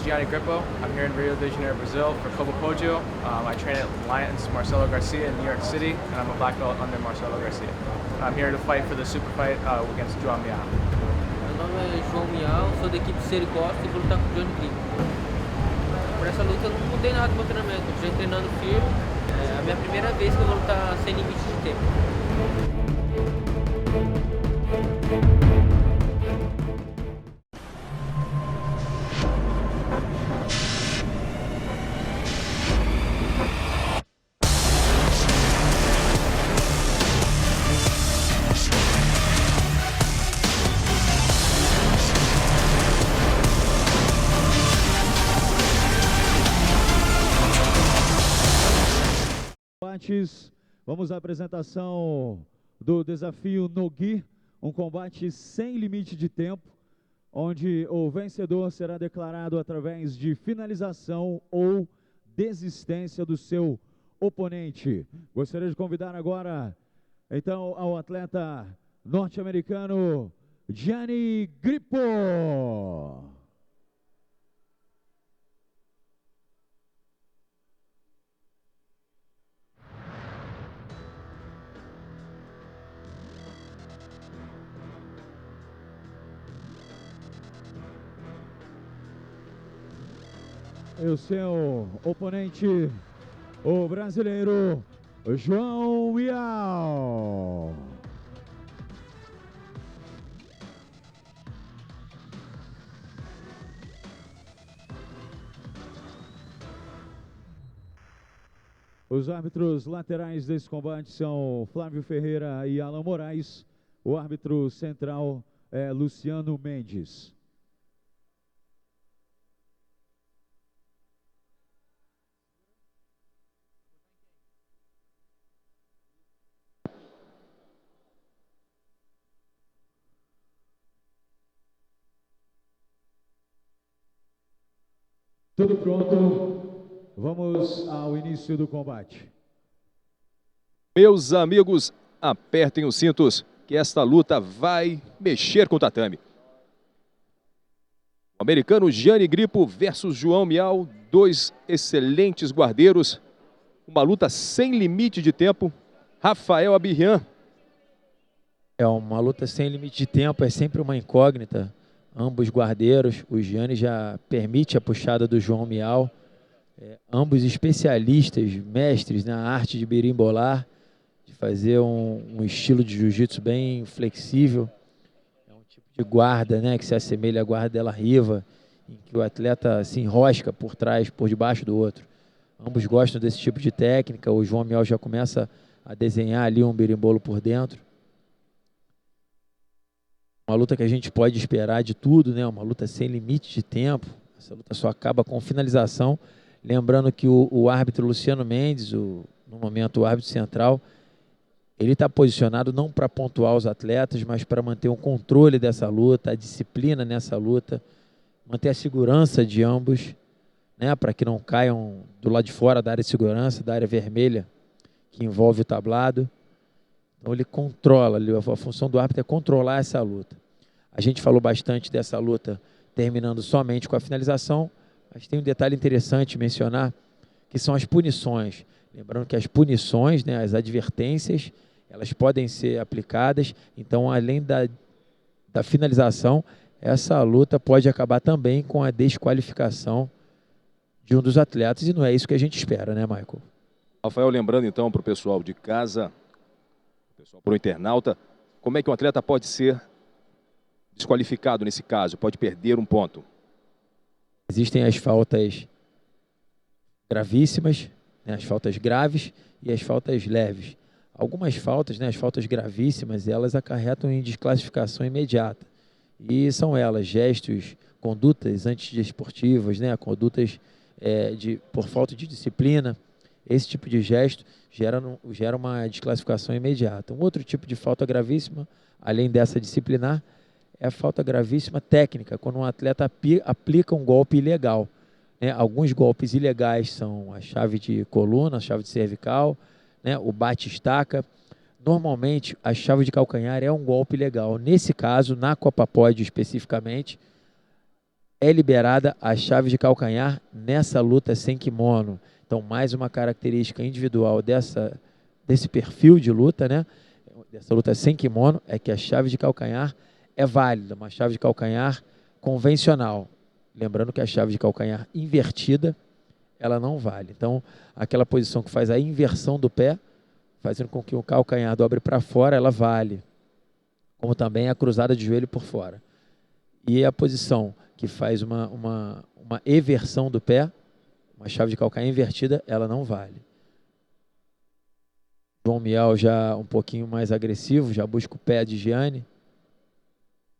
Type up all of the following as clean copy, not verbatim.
Gianni Grippo. I'm here in Rio de Janeiro, Brazil for Kobo Poggio. I train at Lions Marcelo Garcia in New York City, and I'm a black belt under Marcelo Garcia. I'm here to fight for the super fight against João Miyao. Meu nome é João Miyao, sou da equipe Ceri Costa e vou lutar com o Johnny Grippo. Por essa luta eu não mudei nada do meu treinamento, eu já treinando firme. É a minha primeira vez que eu vou lutar sem limite de tempo. Vamos à apresentação do desafio no Gi, um combate sem limite de tempo, onde o vencedor será declarado através de finalização ou desistência do seu oponente. Gostaria de convidar agora, então, ao atleta norte-americano Gianni Grippo. E o seu oponente, o brasileiro João Miyao. Os árbitros laterais desse combate são Flávio Ferreira e Alan Moraes. O árbitro central é Luciano Mendes. Tudo pronto, vamos ao início do combate. Meus amigos, apertem os cintos, que esta luta vai mexer com o tatame. O americano Gianni Grippo versus João Miyao, dois excelentes guardeiros. Uma luta sem limite de tempo. Rafael Abirrian. É uma luta sem limite de tempo, é sempre uma incógnita. Ambos guardeiros, o Gianni já permite a puxada do João Miyao. Ambos especialistas, mestres na arte de birimbolar, de fazer um estilo de jiu-jitsu bem flexível. É um tipo de guarda, né, que se assemelha à guarda della Riva, em que o atleta se enrosca por trás, por debaixo do outro. Ambos gostam desse tipo de técnica. O João Miyao já começa a desenhar ali um birimbolo por dentro. Uma luta que a gente pode esperar de tudo, né? Uma luta sem limite de tempo. Essa luta só acaba com finalização. Lembrando que o árbitro Luciano Mendes, no momento o árbitro central, ele está posicionado não para pontuar os atletas, mas para manter o controle dessa luta, a disciplina nessa luta, manter a segurança de ambos, né? Para que não caiam do lado de fora da área de segurança, da área vermelha, que envolve o tablado. Então ele controla, a função do árbitro é controlar essa luta. A gente falou bastante dessa luta terminando somente com a finalização, mas tem um detalhe interessante mencionar, que são as punições. Lembrando que as punições, né, as advertências, elas podem ser aplicadas. Então, além da finalização, essa luta pode acabar também com a desqualificação de um dos atletas, e não é isso que a gente espera, né, Michael? Rafael, lembrando então para o pessoal de casa, para o internauta, como é que um atleta pode ser desqualificado nesse caso, pode perder um ponto? Existem as faltas gravíssimas, né, as faltas graves e as faltas leves. Algumas faltas, né, as faltas gravíssimas, elas acarretam em desclassificação imediata. E são elas gestos, condutas antidesportivas, né, condutas por falta de disciplina. Esse tipo de gesto gera uma desclassificação imediata. Um outro tipo de falta gravíssima, além dessa disciplinar, é a falta gravíssima técnica, quando um atleta aplica um golpe ilegal. Né? Alguns golpes ilegais são a chave de coluna, a chave de cervical, né? O bate-estaca. Normalmente, a chave de calcanhar é um golpe ilegal. Nesse caso, na Copa Pódio especificamente, é liberada a chave de calcanhar nessa luta sem kimono. Então, mais uma característica individual desse perfil de luta, né? Dessa luta sem kimono, é que a chave de calcanhar é válida, uma chave de calcanhar convencional. Lembrando que a chave de calcanhar invertida, ela não vale. Então, aquela posição que faz a inversão do pé, fazendo com que o calcanhar dobre para fora, ela vale. Como também a cruzada de joelho por fora. E a posição que faz uma eversão do pé, uma chave de calcanhar invertida, ela não vale. João Miyao já um pouquinho mais agressivo, já busca o pé de Gianni,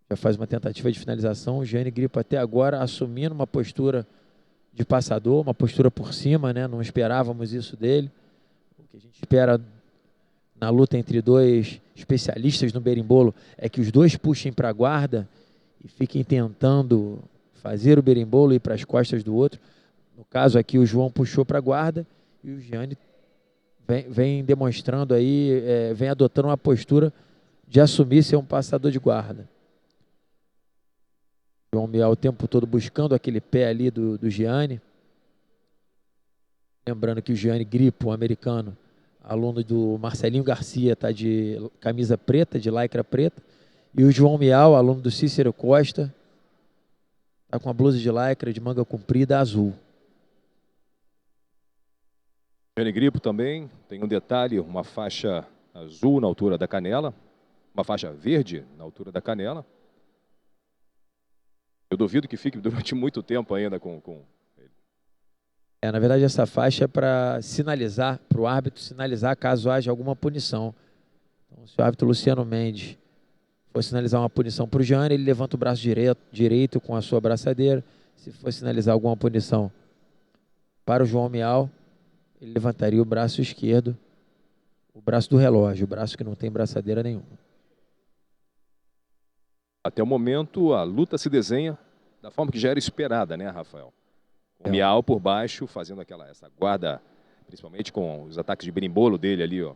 já faz uma tentativa de finalização. O Gianni Grippo até agora assumindo uma postura de passador, uma postura por cima, né? Não esperávamos isso dele. O que a gente espera na luta entre dois especialistas no berimbolo é que os dois puxem para a guarda e fiquem tentando fazer o berimbolo ir para as costas do outro. No caso aqui, o João puxou para a guarda e o Gianni vem demonstrando aí, vem adotando uma postura de assumir ser um passador de guarda. João Miyao o tempo todo buscando aquele pé ali do Gianni. Lembrando que o Gianni Grippo, o americano, aluno do Marcelinho Garcia, está de camisa preta, de lycra preta. E o João Miyao, aluno do Cícero Costa, está com a blusa de lycra de manga comprida azul. Gianni Grippo também tem um detalhe, uma faixa azul na altura da canela, uma faixa verde na altura da canela. Eu duvido que fique durante muito tempo ainda com ele. Na verdade, essa faixa é para sinalizar, para o árbitro sinalizar caso haja alguma punição. Então, se o árbitro Luciano Mendes for sinalizar uma punição para o Gianni, ele levanta o braço direito com a sua braçadeira. Se for sinalizar alguma punição para o João Miyao, ele levantaria o braço esquerdo, o braço do relógio, o braço que não tem braçadeira nenhuma. Até o momento, a luta se desenha da forma que já era esperada, né, Rafael? O Miyao por baixo, fazendo essa guarda, principalmente com os ataques de berimbolo dele ali, ó.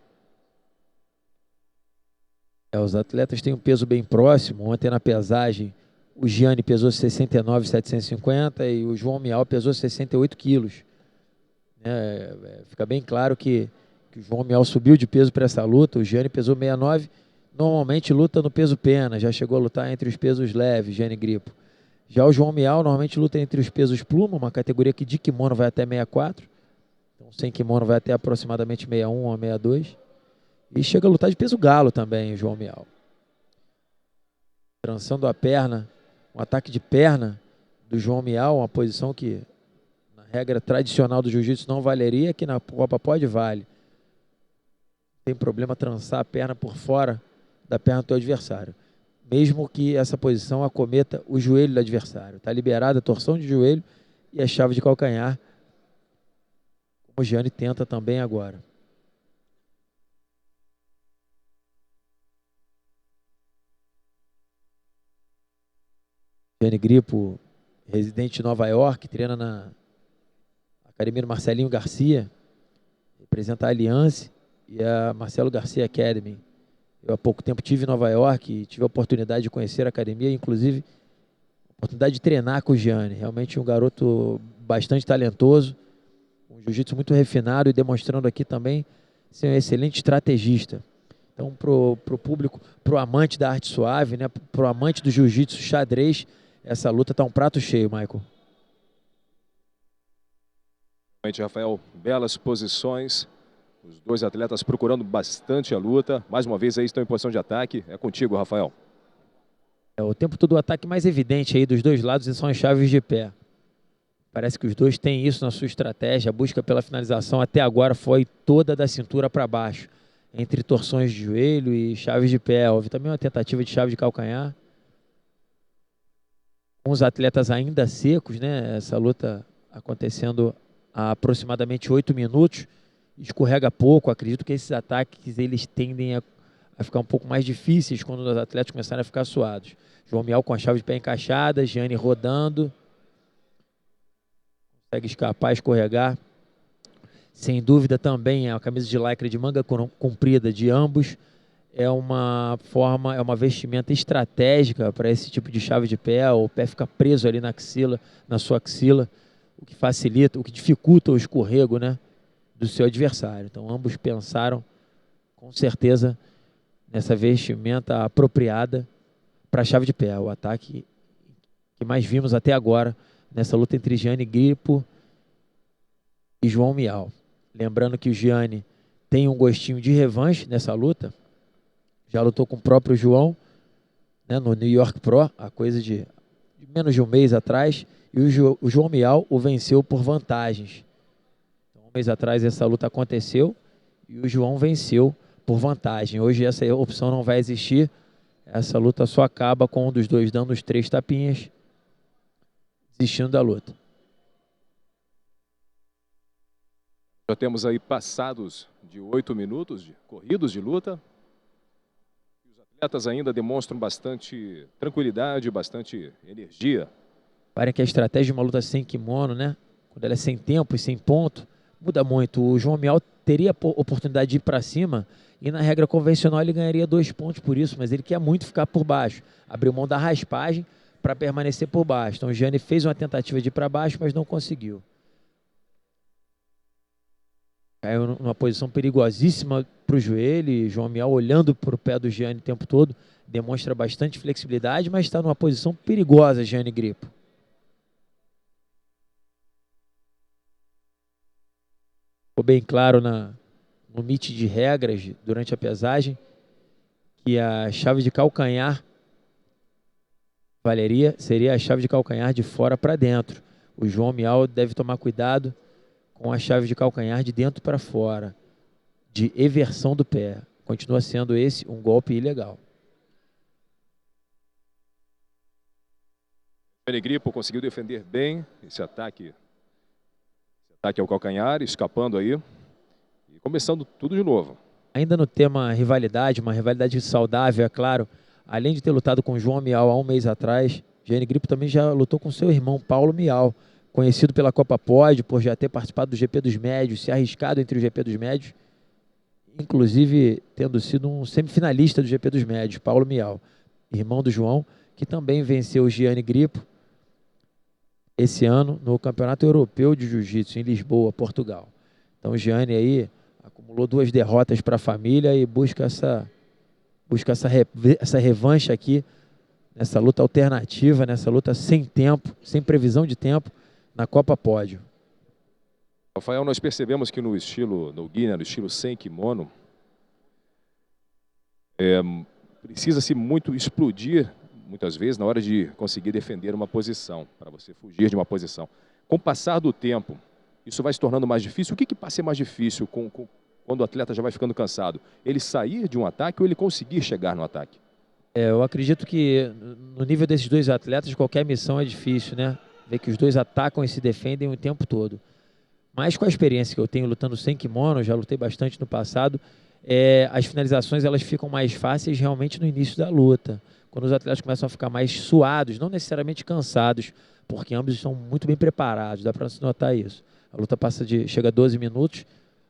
Os atletas têm um peso bem próximo. Ontem na pesagem, o Gianni pesou 69,750 e o João Miyao pesou 68 quilos. Fica bem claro que o João Miyao subiu de peso para essa luta. O Gianni pesou 69, normalmente luta no peso pena, já chegou a lutar entre os pesos leves, Gianni Grippo. Já o João Miyao normalmente luta entre os pesos pluma, uma categoria que de kimono vai até 64, então sem kimono vai até aproximadamente 61 ou 62, e chega a lutar de peso galo também, o João Miyao. Trançando a perna, um ataque de perna do João Miyao, uma posição que na regra tradicional do jiu-jitsu não valeria, que na Copa pode vale. Tem problema trançar a perna por fora da perna do teu adversário, mesmo que essa posição acometa o joelho do adversário. Está liberada a torção de joelho e a chave de calcanhar, como o Gianni tenta também agora. Gianni Grippo, residente de Nova York, treina na Academia do Marcelinho Garcia, representa a Alliance e a Marcelo Garcia Academy. Eu há pouco tempo estive em Nova York e tive a oportunidade de conhecer a academia, inclusive a oportunidade de treinar com o Gianni. Realmente um garoto bastante talentoso, um jiu-jitsu muito refinado e demonstrando aqui também ser um excelente estrategista. Então, para o público, para o amante da arte suave, né, para o amante do jiu-jitsu xadrez, essa luta está um prato cheio, Michael. Realmente, Rafael, belas posições. Os dois atletas procurando bastante a luta. Mais uma vez aí estão em posição de ataque. É contigo, Rafael. O tempo todo o ataque mais evidente aí dos dois lados são as chaves de pé. Parece que os dois têm isso na sua estratégia. A busca pela finalização até agora foi toda da cintura para baixo, entre torções de joelho e chaves de pé. Houve também uma tentativa de chave de calcanhar. Com os atletas ainda secos, né? Essa luta acontecendo há aproximadamente 8 minutos. Escorrega pouco, acredito que esses ataques eles tendem a ficar um pouco mais difíceis quando os atletas começarem a ficar suados. João Miyao com a chave de pé encaixada, Gianni rodando, consegue escapar, escorregar. Sem dúvida também a camisa de lycra de manga comprida de ambos é uma forma, é uma vestimenta estratégica para esse tipo de chave de pé. O pé fica preso ali na axila, na sua axila, o que facilita, o que dificulta o escorrego, né, do seu adversário. Então ambos pensaram com certeza nessa vestimenta apropriada para a chave de pé, o ataque que mais vimos até agora nessa luta entre Gianni Grippo e João Mial. Lembrando que o Gianni tem um gostinho de revanche nessa luta, já lutou com o próprio João, né, no New York Pro, a coisa de menos de um mês atrás, e o João Mial o venceu por vantagens. Então, um mês atrás essa luta aconteceu e o João venceu por vantagem. Hoje essa opção não vai existir, essa luta só acaba com um dos dois dando os 3 tapinhas, desistindo da luta. Já temos aí passados de 8 minutos corridos de luta. Os atletas ainda demonstram bastante tranquilidade, bastante energia. Parem que a estratégia de uma luta sem kimono, né, quando ela é sem tempo e sem ponto, muda muito. O João Mial teria a oportunidade de ir para cima e na regra convencional ele ganharia 2 pontos por isso, mas ele quer muito ficar por baixo. Abriu mão da raspagem para permanecer por baixo. Então o Gianni fez uma tentativa de ir para baixo, mas não conseguiu. Caiu numa posição perigosíssima para o joelho, e João Mial olhando para o pé do Gianni o tempo todo, demonstra bastante flexibilidade, mas está numa posição perigosa, Gianni Grippo. Ficou bem claro no meet de regras durante a pesagem que a chave de calcanhar seria a chave de calcanhar de fora para dentro. O João Mial deve tomar cuidado com a chave de calcanhar de dentro para fora, de eversão do pé. Continua sendo esse um golpe ilegal. Gianni Grippo conseguiu defender bem esse ataque ao calcanhar, escapando aí e começando tudo de novo. Ainda no tema rivalidade, uma rivalidade saudável, é claro. Além de ter lutado com o João Mial há um mês atrás, Gianni Grippo também já lutou com seu irmão Paulo Mial, conhecido pela Copa Pódio, por já ter participado do GP dos Médios, se arriscado entre o GP dos Médios, inclusive tendo sido um semifinalista do GP dos Médios, Paulo Mial, irmão do João, que também venceu o Gianni Grippo esse ano no Campeonato Europeu de Jiu-Jitsu em Lisboa, Portugal. Então o Gianni aí acumulou 2 derrotas para a família e busca essa revanche aqui, nessa luta alternativa, nessa luta sem tempo, sem previsão de tempo, na Copa Pódio. Rafael, nós percebemos que no estilo no-gi, no estilo sem kimono, precisa-se muito explodir, muitas vezes, na hora de conseguir defender uma posição, para você fugir de uma posição. Com o passar do tempo, isso vai se tornando mais difícil. O que passa a ser mais difícil quando o atleta já vai ficando cansado? Ele sair de um ataque ou ele conseguir chegar no ataque? Eu acredito que no nível desses 2 atletas, qualquer missão é difícil, né? Ver que os 2 atacam e se defendem o tempo todo. Mas com a experiência que eu tenho lutando sem kimono, já lutei bastante no passado, as finalizações elas ficam mais fáceis realmente no início da luta. Quando os atletas começam a ficar mais suados, não necessariamente cansados, porque ambos estão muito bem preparados, dá para se notar isso. A luta chega a 12 minutos,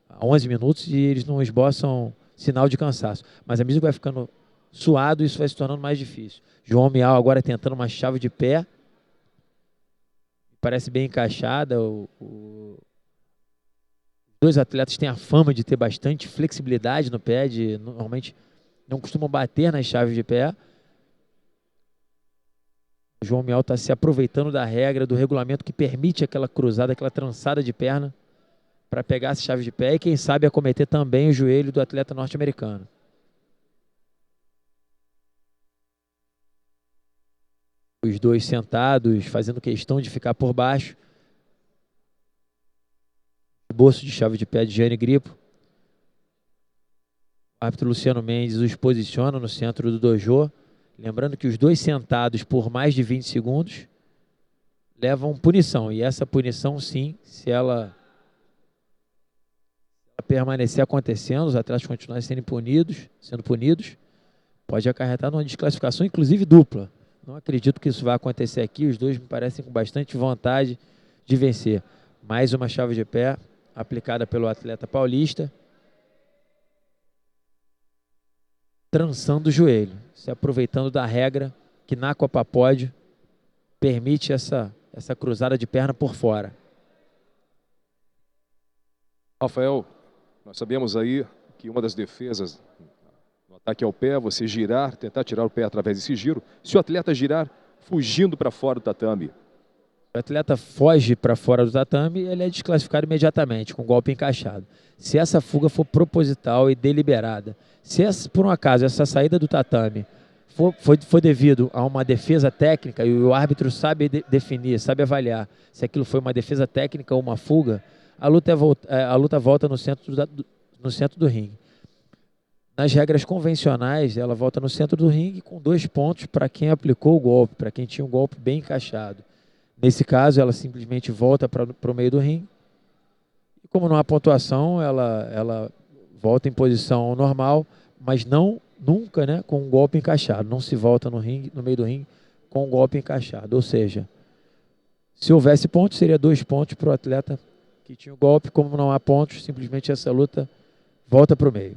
a 11 minutos, e eles não esboçam sinal de cansaço. Mas à medida que vai ficando suado, isso vai se tornando mais difícil. João Mial agora tentando uma chave de pé, parece bem encaixada. Os 2 atletas têm a fama de ter bastante flexibilidade no pé, normalmente não costumam bater nas chaves de pé. O João Mial está se aproveitando da regra, do regulamento que permite aquela cruzada, aquela trançada de perna para pegar essa chave de pé e, quem sabe, acometer também o joelho do atleta norte-americano. Os 2 sentados, fazendo questão de ficar por baixo. Bolso de chave de pé de Gianni Grippo. O árbitro Luciano Mendes os posiciona no centro do dojo. Lembrando que os 2 sentados por mais de 20 segundos levam punição. E essa punição, sim, se ela permanecer acontecendo, os atletas continuarem sendo punidos, pode acarretar numa desclassificação, inclusive dupla. Não acredito que isso vai acontecer aqui. Os 2 me parecem com bastante vontade de vencer. Mais uma chave de pé aplicada pelo atleta paulista. trançando o joelho, se aproveitando da regra que na Copa Pódio permite essa cruzada de perna por fora. Rafael, nós sabemos aí que uma das defesas no ataque ao pé, você girar, tentar tirar o pé através desse giro. Se o atleta girar fugindo para fora do tatame, O atleta foge para fora do tatame, ele é desclassificado imediatamente, com golpe encaixado. Se essa fuga for proposital e deliberada, se por um acaso essa saída do tatame for devido a uma defesa técnica e o árbitro sabe definir, sabe avaliar se aquilo foi uma defesa técnica ou uma fuga, a luta volta no centro do ringue. Nas regras convencionais, ela volta no centro do ringue com 2 pontos para quem aplicou o golpe, para quem tinha um golpe bem encaixado. Nesse caso, ela simplesmente volta para o meio do ringue. E como não há pontuação, ela volta em posição normal, mas nunca, né, com um golpe encaixado. Não se volta no meio do ringue com um golpe encaixado. Ou seja, se houvesse pontos, seria 2 pontos para o atleta que tinha o golpe. Como não há pontos, simplesmente essa luta volta para o meio.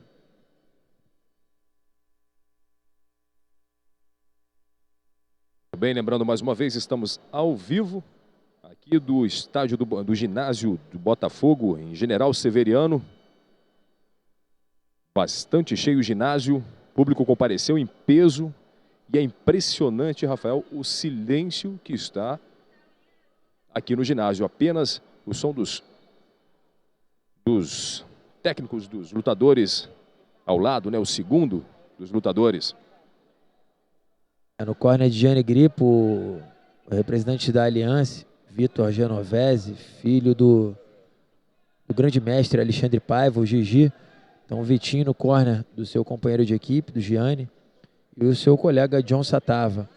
bem, lembrando mais uma vez, estamos ao vivo aqui do estádio do ginásio do Botafogo, em General Severiano. Bastante cheio o ginásio, o público compareceu em peso e é impressionante, Rafael, o silêncio que está aqui no ginásio. Apenas o som dos técnicos, dos lutadores ao lado, né? O segundo dos lutadores. No corner de Gianni Grippo, o representante da Aliança, Vitor Genovese, filho do grande mestre Alexandre Paiva, o Gigi. Então, o Vitinho no corner do seu companheiro de equipe, do Gianni, e o seu colega John Satava.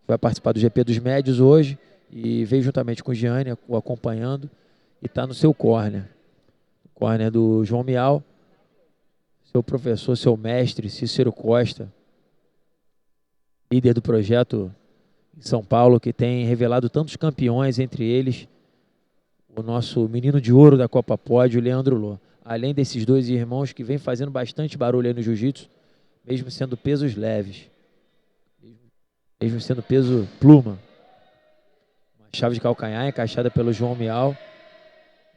Vai participar do GP dos Médios hoje e veio juntamente com o Gianni, o acompanhando, e está no seu corner. O corner do João Mial, seu professor, seu mestre, Cícero Costa, líder do projeto em São Paulo, que tem revelado tantos campeões, entre eles o nosso menino de ouro da Copa Pódio, Leandro Lô. Além desses 2 irmãos que vem fazendo bastante barulho aí no jiu-jitsu, mesmo sendo pesos leves, mesmo sendo peso pluma. Uma chave de calcanhar encaixada pelo João Mial,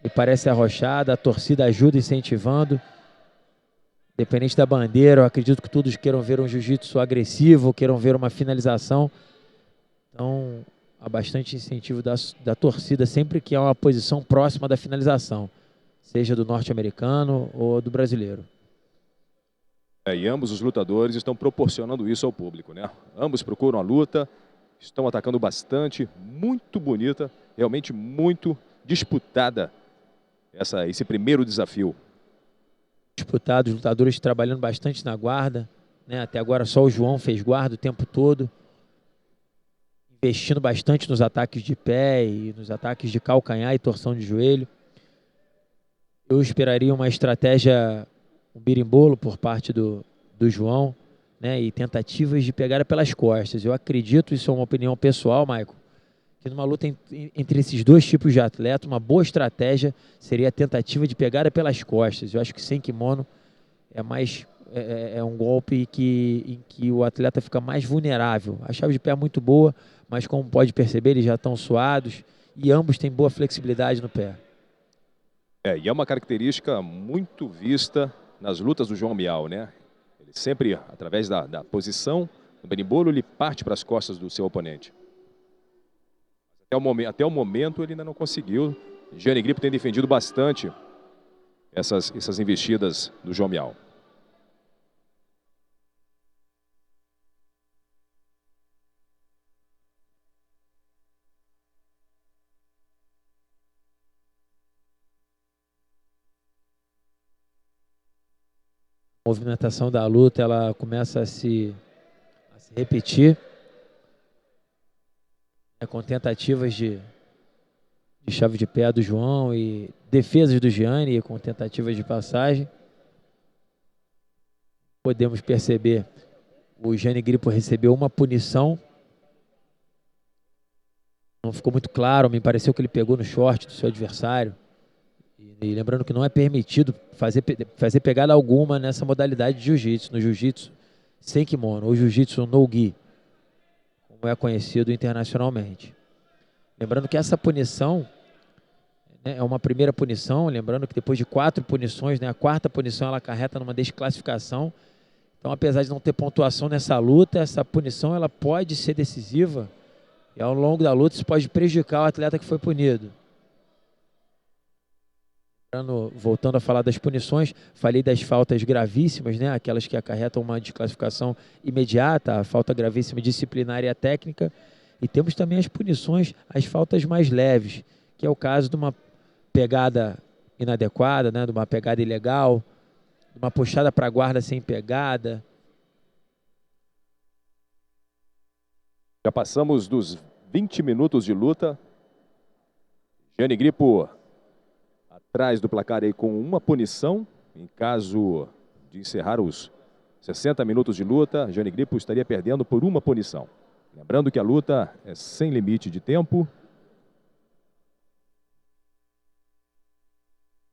e parece arrochada, a torcida ajuda incentivando. Independente da bandeira, eu acredito que todos queiram ver um jiu-jitsu agressivo, queiram ver uma finalização. Então, há bastante incentivo da torcida sempre que há uma posição próxima da finalização, seja do norte-americano ou do brasileiro. E ambos os lutadores estão proporcionando isso ao público, né? Ambos procuram a luta, estão atacando bastante, muito bonita, realmente muito disputada esse primeiro desafio. Disputado, os lutadores trabalhando bastante na guarda, né? Até agora só o João fez guarda o tempo todo, investindo bastante nos ataques de pé e nos ataques de calcanhar e torção de joelho. Eu esperaria uma estratégia, um birimbolo por parte do João, né? E tentativas de pegada pelas costas. Eu acredito, isso é uma opinião pessoal, Maicon, que numa luta entre esses 2 tipos de atleta, uma boa estratégia seria a tentativa de pegada pelas costas. Eu acho que sem kimono é um golpe em que o atleta fica mais vulnerável. A chave de pé é muito boa, mas como pode perceber, eles já estão suados e ambos têm boa flexibilidade no pé. E é uma característica muito vista nas lutas do João Mial, né? Ele sempre, através da posição, no berimbolo, ele parte para as costas do seu oponente. Até o momento ele ainda não conseguiu. Gianni Grippo tem defendido bastante essas investidas do João Mial. A movimentação da luta, ela começa a se repetir, com tentativas de chave de pé do João e defesas do Gianni com tentativas de passagem. Podemos perceber o Gianni Grippo recebeu uma punição. Não ficou muito claro, me pareceu que ele pegou no short do seu adversário. E lembrando que não é permitido fazer pegada alguma nessa modalidade de jiu-jitsu. No jiu-jitsu sem kimono, ou jiu-jitsu no-gi, como é conhecido internacionalmente. Lembrando que essa punição, né, é uma primeira punição, lembrando que depois de 4 punições, né, a 4ª punição ela acarreta numa desclassificação. Então, apesar de não ter pontuação nessa luta, essa punição ela pode ser decisiva e ao longo da luta isso pode prejudicar o atleta que foi punido. Voltando a falar das punições, falei das faltas gravíssimas, né? Aquelas que acarretam uma desclassificação imediata, a falta gravíssima disciplinar e a técnica. E temos também as punições, as faltas mais leves, que é o caso de uma pegada inadequada, né? De uma pegada ilegal, de uma puxada para a guarda sem pegada. Já passamos dos 20 minutos de luta. Gianni Grippo atrás do placar aí com uma punição. Em caso de encerrar os 60 minutos de luta, Gianni Grippo estaria perdendo por uma punição. Lembrando que a luta é sem limite de tempo.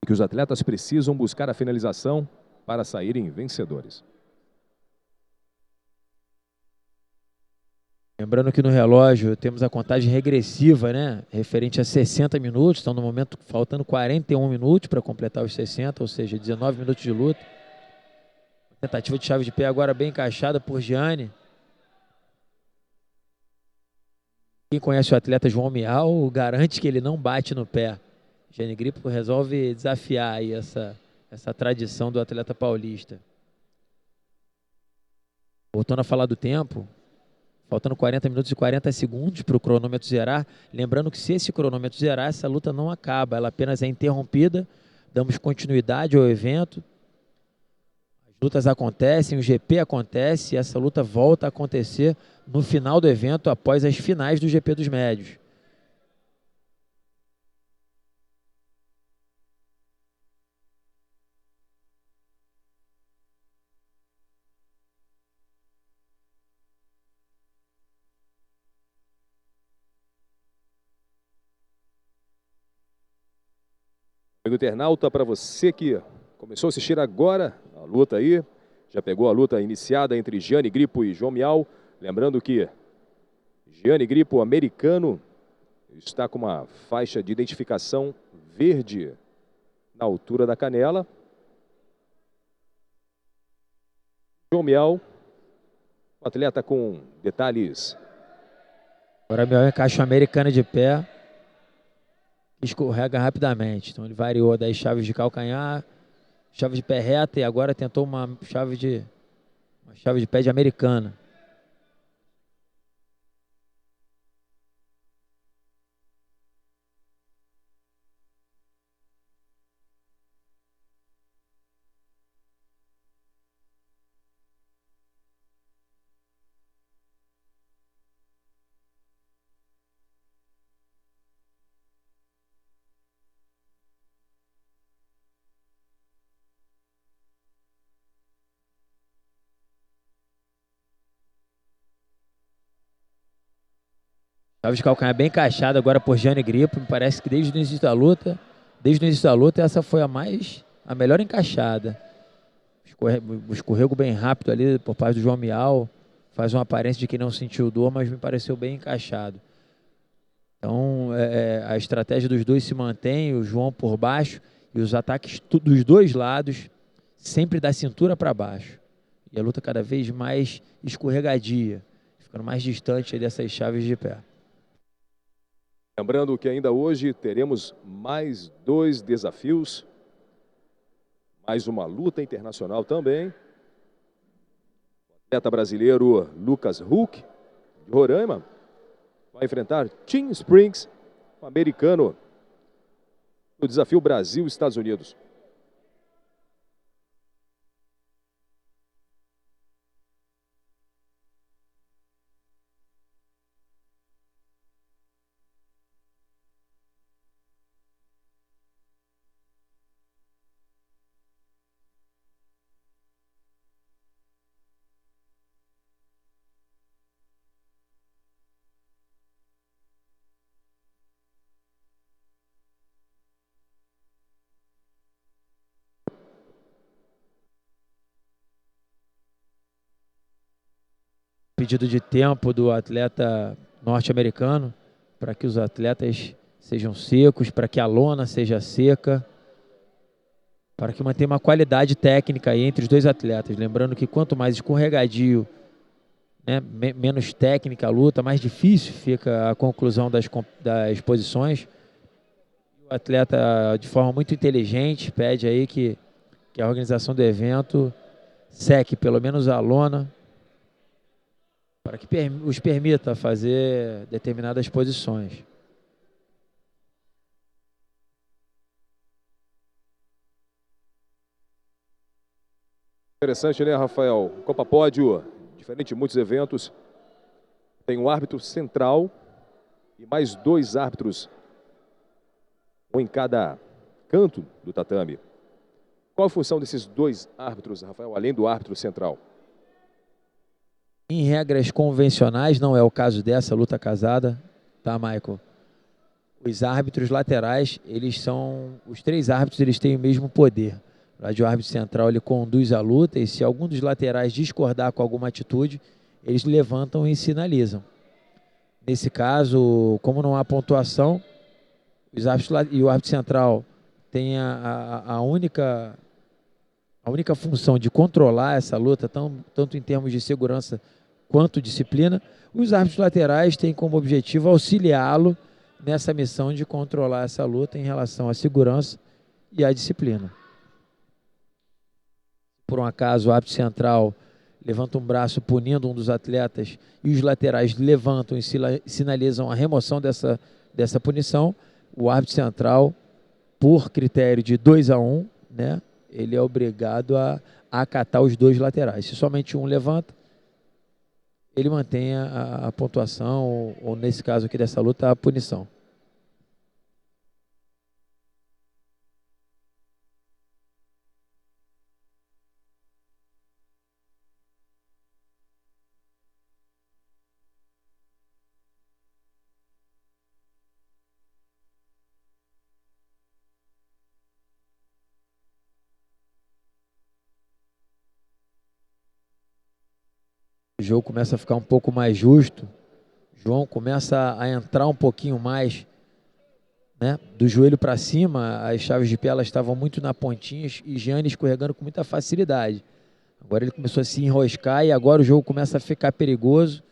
Que os atletas precisam buscar a finalização para saírem vencedores. Lembrando que no relógio temos a contagem regressiva, né? Referente a 60 minutos. Então, no momento, faltando 41 minutos para completar os 60, ou seja, 19 minutos de luta. Tentativa de chave de pé agora bem encaixada por Gianni. Quem conhece o atleta João Mial garante que ele não bate no pé. Gianni Grippo resolve desafiar aí essa tradição do atleta paulista. Voltando a falar do tempo, faltando 40 minutos e 40 segundos para o cronômetro zerar. Lembrando que se esse cronômetro zerar, essa luta não acaba, ela apenas é interrompida. Damos continuidade ao evento. As lutas acontecem, o GP acontece e essa luta volta a acontecer no final do evento, após as finais do GP dos médios. Amigo internauta, para você que começou a assistir agora a luta aí, já pegou a luta iniciada entre Gianni Grippo e João Mial. Lembrando que Gianni Grippo, americano, está com uma faixa de identificação verde na altura da canela. João Mial, um atleta com detalhes. Agora Mial encaixa uma americana de pé. Escorrega rapidamente. Então ele variou das chaves de calcanhar, chave de pé reta e agora tentou uma chave de pé de americana. Chave de calcanhar bem encaixada agora por Gianni Grippo. Me parece que desde o início da luta, essa foi a melhor encaixada. Escorrego bem rápido ali por parte do João Mial. Faz uma aparência de que não sentiu dor, mas me pareceu bem encaixado. Então, a estratégia dos dois se mantém, o João por baixo e os ataques dos dois lados, sempre da cintura para baixo. E a luta cada vez mais escorregadia, ficando mais distante dessas chaves de pé. Lembrando que ainda hoje teremos mais 2 desafios, mais uma luta internacional também. O atleta brasileiro Lucas Huck, de Roraima, vai enfrentar Tim Springs, um americano, no desafio Brasil-Estados Unidos. pedido de tempo do atleta norte-americano, para que os atletas sejam secos, para que a lona seja seca, para que mantenha uma qualidade técnica aí entre os dois atletas. Lembrando que quanto mais escorregadio, né, menos técnica a luta, mais difícil fica a conclusão das posições. O atleta, de forma muito inteligente, pede aí que a organização do evento seque pelo menos a lona, para que os permita fazer determinadas posições. Interessante, né, Rafael? Copa Pódio, diferente de muitos eventos, tem um árbitro central e mais 2 árbitros, um em cada canto do tatame. Qual a função desses 2 árbitros, Rafael, além do árbitro central? Em regras convencionais, não é o caso dessa luta casada, tá, Michael? Os árbitros laterais, os 3 árbitros, eles têm o mesmo poder. O árbitro central, ele conduz a luta e se algum dos laterais discordar com alguma atitude, eles levantam e sinalizam. Nesse caso, como não há pontuação, os árbitros e o árbitro central tem a única função de controlar essa luta, tanto em termos de segurança quanto disciplina. Os árbitros laterais têm como objetivo auxiliá-lo nessa missão de controlar essa luta em relação à segurança e à disciplina. Por um acaso, o árbitro central levanta um braço punindo um dos atletas e os laterais levantam e sinalizam a remoção dessa punição, o árbitro central, por critério de 2-1, né, ele é obrigado a acatar os 2 laterais. Se somente um levanta, ele mantém a pontuação, ou nesse caso aqui dessa luta, a punição. O jogo começa a ficar um pouco mais justo. João começa a entrar um pouquinho mais, né, do joelho para cima. As chaves de pé elas estavam muito na pontinha e Gianni escorregando com muita facilidade. Agora ele começou a se enroscar e agora o jogo começa a ficar perigoso.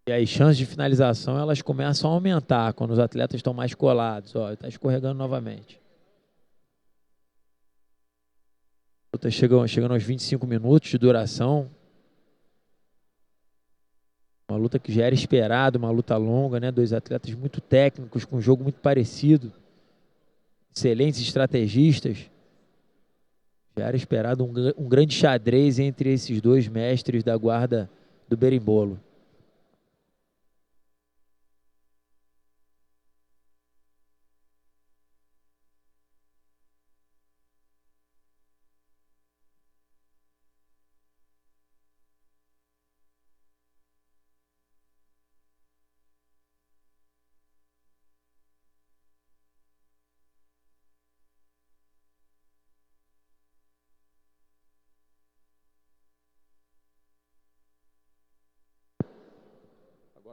E as chances de finalização elas começam a aumentar quando os atletas estão mais colados. Ó, está escorregando novamente. Luta chegando aos 25 minutos de duração. Uma luta que já era esperada, uma luta longa, né? 2 atletas muito técnicos, com um jogo muito parecido. Excelentes estrategistas. Já era esperado um grande xadrez entre esses 2 mestres da guarda do berimbolo.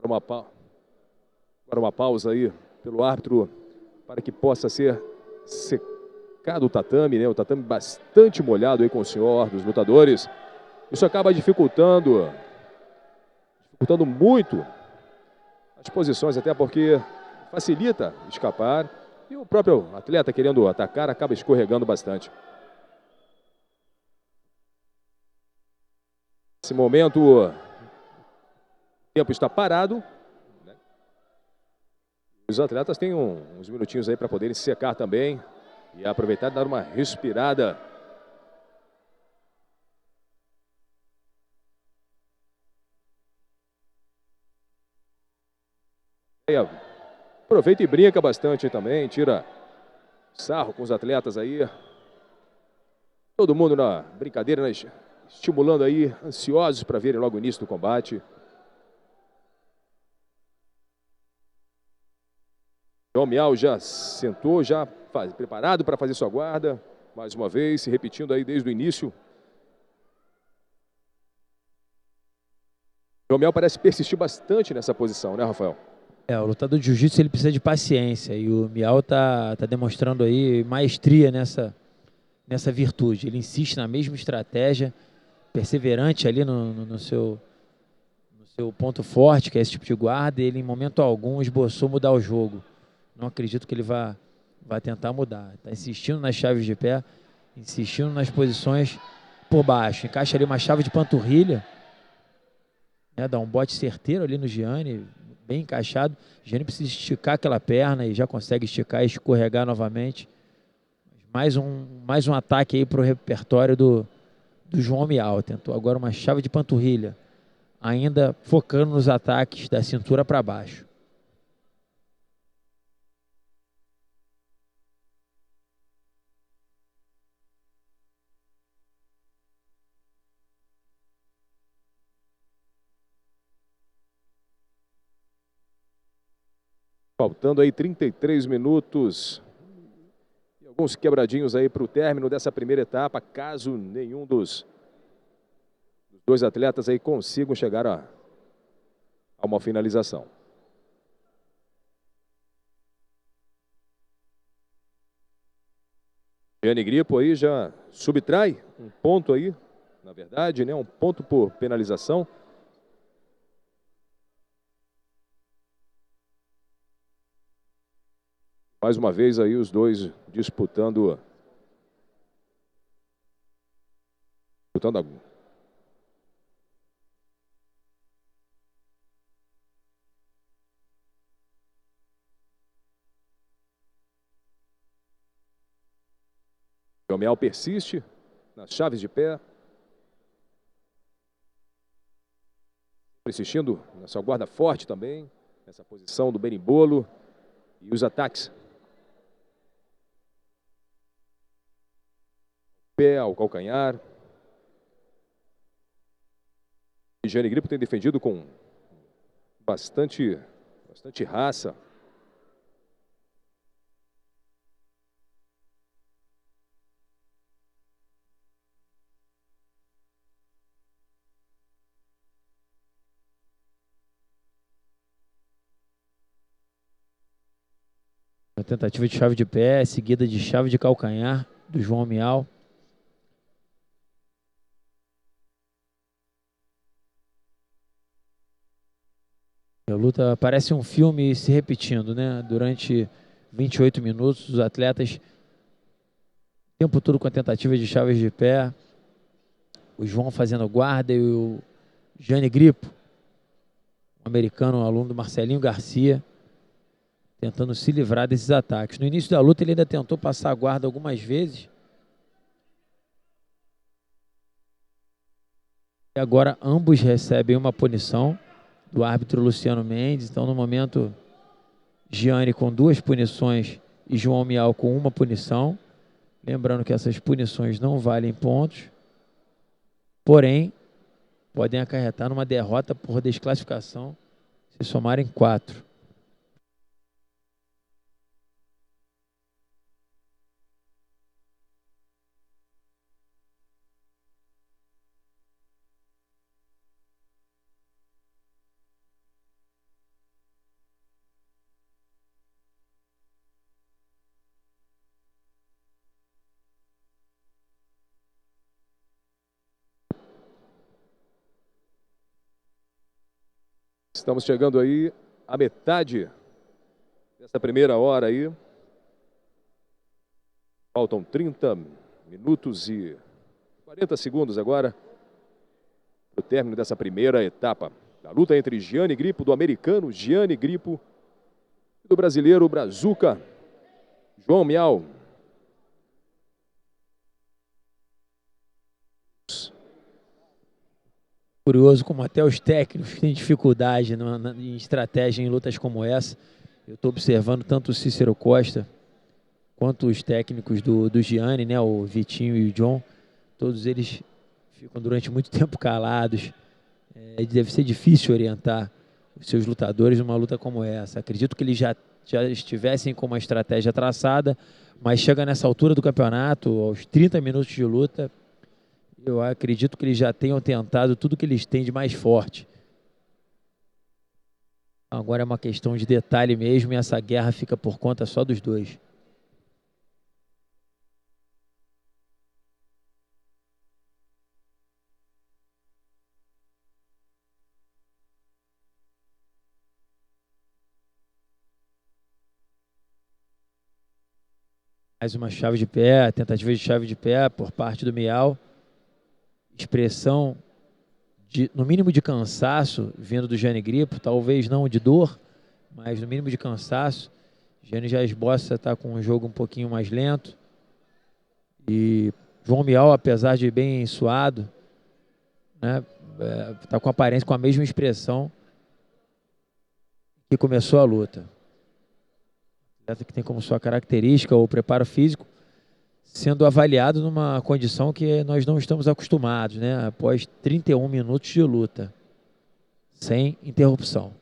Agora uma pausa aí pelo árbitro para que possa ser secado o tatame, né? O tatame bastante molhado aí com o senhor dos lutadores. Isso acaba dificultando muito as posições, até porque facilita escapar e o próprio atleta querendo atacar acaba escorregando bastante. Nesse momento o tempo está parado. Os atletas têm uns minutinhos aí para poderem secar também e aproveitar e dar uma respirada. Aproveita e brinca bastante aí também, tira sarro com os atletas aí. Todo mundo na brincadeira, né? Estimulando aí, ansiosos para verem logo o início do combate. João Miau já sentou, já preparado para fazer sua guarda. Mais uma vez, se repetindo aí desde o início. João Mial parece persistir bastante nessa posição, né, Rafael? O lutador de jiu-jitsu ele precisa de paciência e o Mial tá demonstrando aí maestria nessa virtude. Ele insiste na mesma estratégia, perseverante ali no seu ponto forte, que é esse tipo de guarda, e ele em momento algum esboçou mudar o jogo. Não acredito que ele vá tentar mudar. Está insistindo nas chaves de pé, insistindo nas posições por baixo. Encaixa ali uma chave de panturrilha, né, dá um bote certeiro ali no Gianni, bem encaixado. O Gianni precisa esticar aquela perna e já consegue esticar e escorregar novamente. Mais um ataque aí para o repertório do João Mial. Tentou agora uma chave de panturrilha, ainda focando nos ataques da cintura para baixo. Faltando aí 33 minutos. E alguns quebradinhos aí para o término dessa primeira etapa, caso nenhum dos dois atletas aí consigam chegar a uma finalização. Gianni Grippo aí já subtrai um ponto aí, na verdade, né? Um ponto por penalização. Mais uma vez aí os dois disputando a... O Mial persiste nas chaves de pé, persistindo na sua guarda forte também, nessa posição do berimbolo e os ataques. Pé ao calcanhar. E Gianni Grippo tem defendido com bastante raça. Uma tentativa de chave de pé, seguida de chave de calcanhar do João Mial. A luta parece um filme se repetindo, né? Durante 28 minutos, os atletas o tempo todo com a tentativa de chaves de pé. O João fazendo guarda e o Gianni Grippo, um americano, um aluno do Marcelinho Garcia, tentando se livrar desses ataques. No início da luta ele ainda tentou passar a guarda algumas vezes. E agora ambos recebem uma punição do árbitro Luciano Mendes. Então, no momento, Gianni com 2 punições e João Mial com 1 punição. Lembrando que essas punições não valem pontos, porém, podem acarretar numa derrota por desclassificação se somarem 4. Estamos chegando aí à metade dessa primeira hora aí. Faltam 30 minutos e 40 segundos agora para o término dessa primeira etapa da luta entre Gianni Grippo, do americano Gianni Grippo, e do brasileiro Brazuca João Mial. Curioso como até os técnicos têm dificuldade em estratégia em lutas como essa. Eu estou observando tanto o Cícero Costa quanto os técnicos do Gianni, né, o Vitinho e o John. Todos eles ficam durante muito tempo calados. Deve ser difícil orientar os seus lutadores numa luta como essa. Acredito que eles já estivessem com uma estratégia traçada, mas chega nessa altura do campeonato, aos 30 minutos de luta, eu acredito que eles já tenham tentado tudo que eles têm de mais forte. Agora é uma questão de detalhe mesmo e essa guerra fica por conta só dos dois. Mais uma chave de pé, tentativa de chave de pé por parte do Mial. Expressão, no mínimo de cansaço, vindo do Gianni Grippo, talvez não de dor, mas no mínimo de cansaço. Gianni já esboça estar com um jogo um pouquinho mais lento. E João Mial, apesar de bem suado, né, tá com aparência, com a mesma expressão que começou a luta. Atleta que tem como sua característica o preparo físico, sendo avaliado numa condição que nós não estamos acostumados, né? Após 31 minutos de luta, sem interrupção.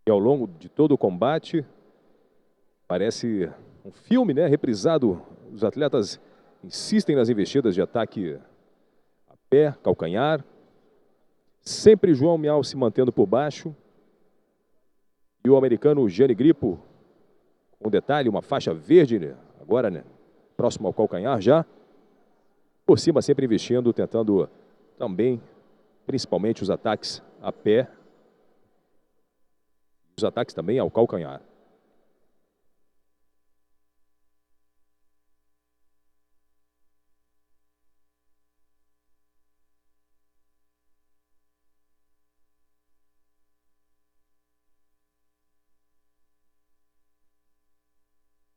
E ao longo de todo o combate, parece um filme, né? Reprisado. Os atletas insistem nas investidas de ataque a pé, calcanhar. Sempre João Mial se mantendo por baixo. E o americano Gianni Grippo, com um detalhe, uma faixa verde, né? Agora, né? Próximo ao calcanhar já. Por cima sempre investindo, tentando também, principalmente os ataques a pé. Os ataques também ao calcanhar.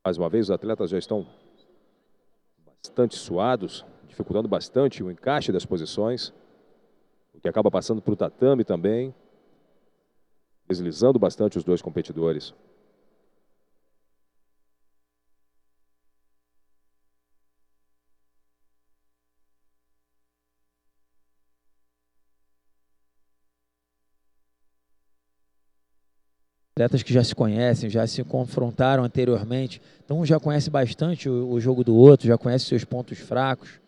Mais uma vez, os atletas já estão bastante suados, dificultando bastante o encaixe das posições, o que acaba passando para o tatame também, deslizando bastante os dois competidores. Atletas que já se conhecem, já se confrontaram anteriormente, então um já conhece bastante o jogo do outro, já conhece seus pontos fracos,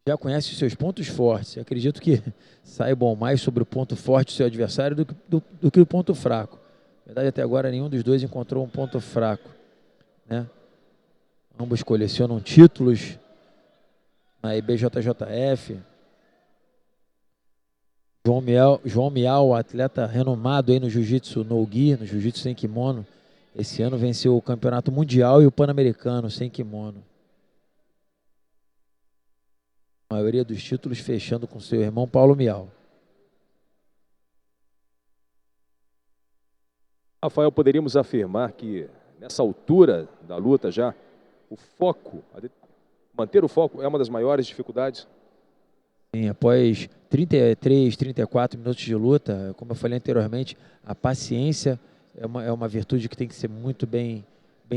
já conhece os seus pontos fortes. Eu acredito que saibam mais sobre o ponto forte do seu adversário do que o ponto fraco. Na verdade, até agora nenhum dos dois encontrou um ponto fraco, né? Ambos colecionam títulos na IBJJF. João Mial, atleta renomado aí no jiu-jitsu no-gi, no jiu-jitsu sem kimono. Esse ano venceu o campeonato mundial e o pan-americano sem kimono. A maioria dos títulos fechando com seu irmão Paulo Mial. Rafael, poderíamos afirmar que nessa altura da luta já, o foco, manter o foco é uma das maiores dificuldades? Sim, após 33, 34 minutos de luta, como eu falei anteriormente, a paciência é uma virtude que tem que ser muito bem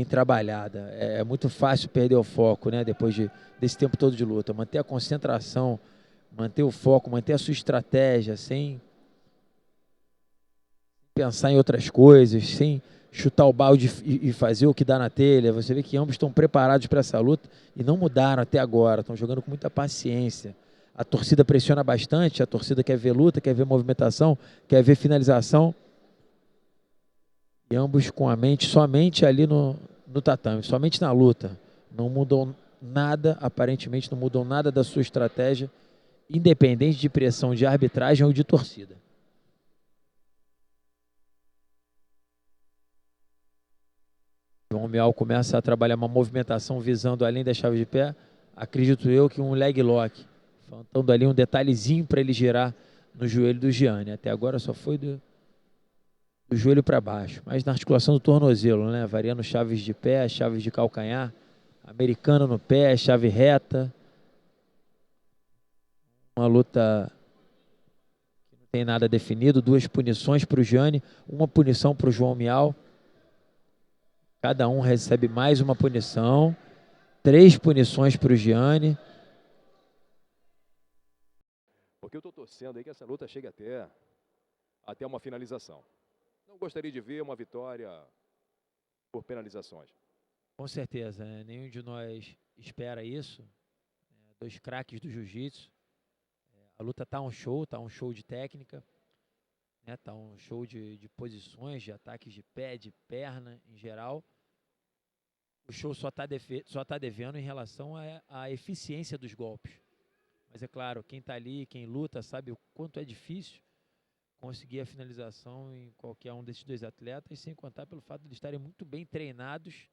trabalhada. É muito fácil perder o foco, né, depois desse tempo todo de luta. Manter a concentração, manter o foco, manter a sua estratégia, sem pensar em outras coisas, sem chutar o balde e fazer o que dá na telha. Você vê que ambos estão preparados para essa luta e não mudaram até agora, estão jogando com muita paciência. A torcida pressiona bastante, a torcida quer ver luta, quer ver movimentação, quer ver finalização. E ambos com a mente somente ali no tatame, somente na luta. Não mudam nada, aparentemente não mudam nada da sua estratégia, independente de pressão de arbitragem ou de torcida. João Mial começa a trabalhar uma movimentação visando, além da chave de pé, acredito eu que um leg lock. Faltando ali um detalhezinho para ele girar no joelho do Gianni. Até agora só foi do joelho para baixo. Mas na articulação do tornozelo, né? Variando chaves de pé, chaves de calcanhar. Americano no pé, chave reta. Uma luta que não tem nada definido. 2 punições para o Gianni, 1 punição para o João Mial. Cada um recebe mais uma punição. 3 punições para o Gianni. Porque eu estou torcendo aí que essa luta chegue até uma finalização. Não gostaria de ver uma vitória por penalizações. Com certeza, né? Nenhum de nós espera isso. Dois craques do jiu-jitsu. A luta tá um show de técnica, né? Tá um show de posições, de ataques de pé, de perna em geral. O show só tá devendo em relação à eficiência dos golpes. Mas é claro, quem tá ali, quem luta, sabe o quanto é difícil conseguir a finalização em qualquer um desses dois atletas, sem contar pelo fato de eles estarem muito bem treinados,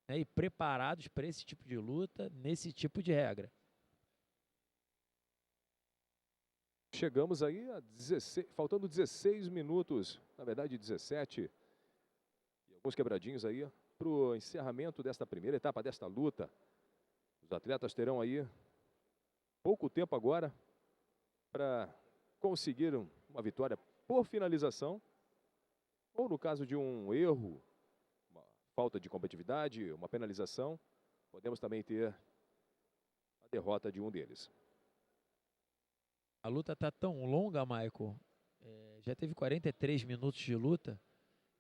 né, e preparados para esse tipo de luta, nesse tipo de regra. Chegamos aí a 16, faltando 16 minutos, na verdade 17, e alguns quebradinhos aí para o encerramento desta primeira etapa desta luta. Os atletas terão aí pouco tempo agora para conseguir uma vitória por finalização, ou no caso de um erro, uma falta de competitividade, uma penalização, podemos também ter a derrota de um deles. A luta está tão longa, Michael, já teve 43 minutos de luta,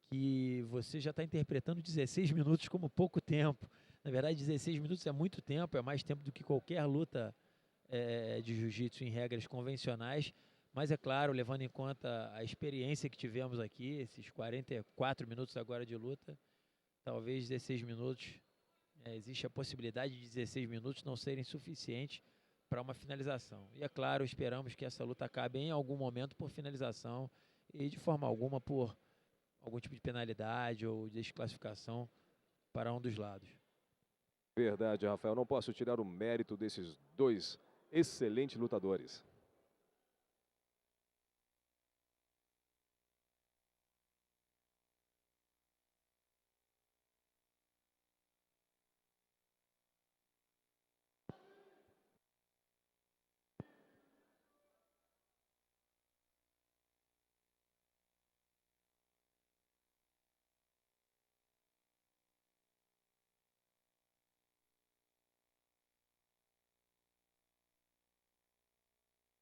que você já está interpretando 16 minutos como pouco tempo. Na verdade, 16 minutos é muito tempo, é mais tempo do que qualquer luta de jiu-jitsu em regras convencionais. Mas é claro, levando em conta a experiência que tivemos aqui, esses 44 minutos agora de luta, talvez 16 minutos, existe a possibilidade de 16 minutos não serem suficientes para uma finalização. E é claro, esperamos que essa luta acabe em algum momento por finalização e de forma alguma por algum tipo de penalidade ou desclassificação para um dos lados. Verdade, Rafael. Não posso tirar o mérito desses dois excelentes lutadores.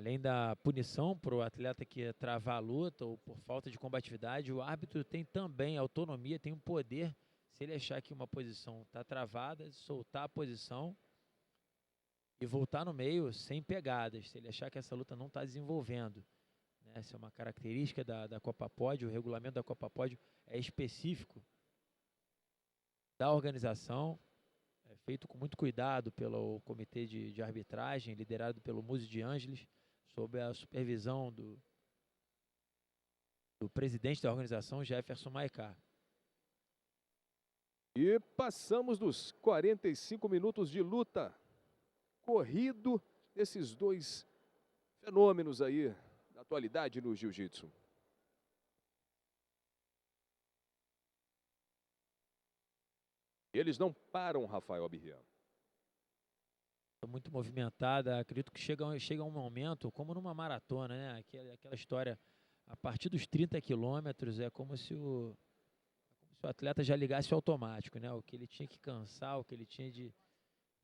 Além da punição para o atleta que travar a luta ou por falta de combatividade, o árbitro tem também autonomia, tem um poder, se ele achar que uma posição está travada, soltar a posição e voltar no meio sem pegadas, se ele achar que essa luta não está desenvolvendo. Essa é uma característica da Copa Pódio, o regulamento da Copa Pódio é específico da organização, é feito com muito cuidado pelo comitê de arbitragem, liderado pelo Muzi de Ângeles, sob a supervisão do presidente da organização, Jefferson Maicá. E passamos dos 45 minutos de luta corrido desses dois fenômenos aí da atualidade no jiu-jitsu. Eles não param, Rafael Abirrian. Muito movimentada, acredito que chega um momento, como numa maratona, né? Aquela história, a partir dos 30 quilômetros, é como se o atleta já ligasse o automático, né? O que ele tinha que cansar, o que ele tinha de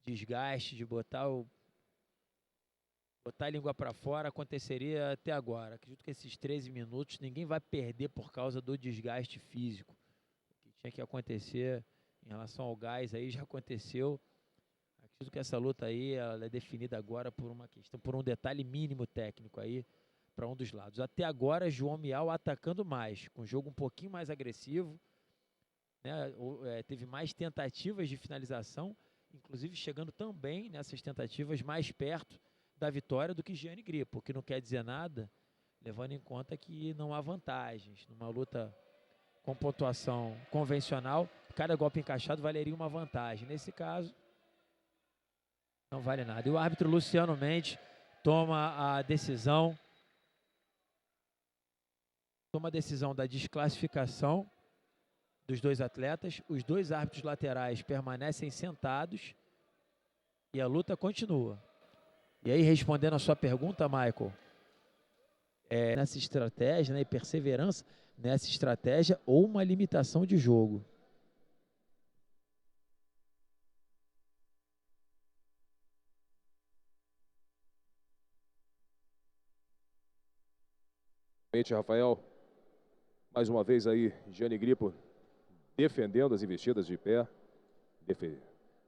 desgaste, de botar a língua para fora, aconteceria até agora. Acredito que esses 13 minutos ninguém vai perder por causa do desgaste físico. O que tinha que acontecer em relação ao gás aí já aconteceu. Acredito que essa luta aí ela é definida agora por uma questão, por um detalhe mínimo técnico aí para um dos lados. Até agora, João Mial atacando mais, com um jogo um pouquinho mais agressivo, né? Teve mais tentativas de finalização, inclusive chegando também nessas tentativas mais perto da vitória do que Gianni Grippo, o que não quer dizer nada, levando em conta que não há vantagens. Numa luta com pontuação convencional, cada golpe encaixado valeria uma vantagem. Nesse caso, não vale nada. E o árbitro Luciano Mendes toma a decisão da desclassificação dos dois atletas. Os dois árbitros laterais permanecem sentados e a luta continua. E aí, respondendo a sua pergunta, Michael, nessa estratégia, né, e perseverança nessa estratégia ou uma limitação de jogo. Realmente, Rafael, mais uma vez aí, Gianni Grippo defendendo as investidas de pé,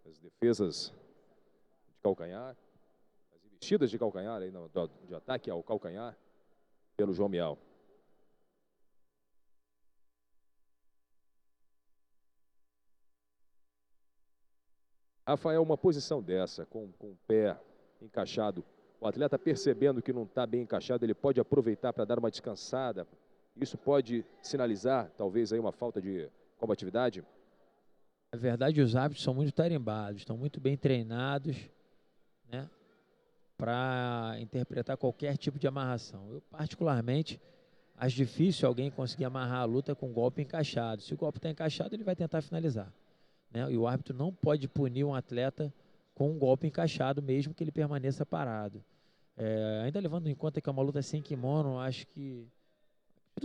as defesas de calcanhar, as investidas de calcanhar, aí, de ataque ao calcanhar, pelo João Mial. Rafael, uma posição dessa, com o pé encaixado, o atleta percebendo que não está bem encaixado, ele pode aproveitar para dar uma descansada. Isso pode sinalizar, talvez, aí uma falta de combatividade? Na verdade, os árbitros são muito tarimbados, estão muito bem treinados, né, para interpretar qualquer tipo de amarração. Eu, particularmente, acho difícil alguém conseguir amarrar a luta com um golpe encaixado. Se o golpe está encaixado, ele vai tentar finalizar, né? E o árbitro não pode punir um atleta com um golpe encaixado, mesmo que ele permaneça parado. Ainda levando em conta que é uma luta sem kimono, acho que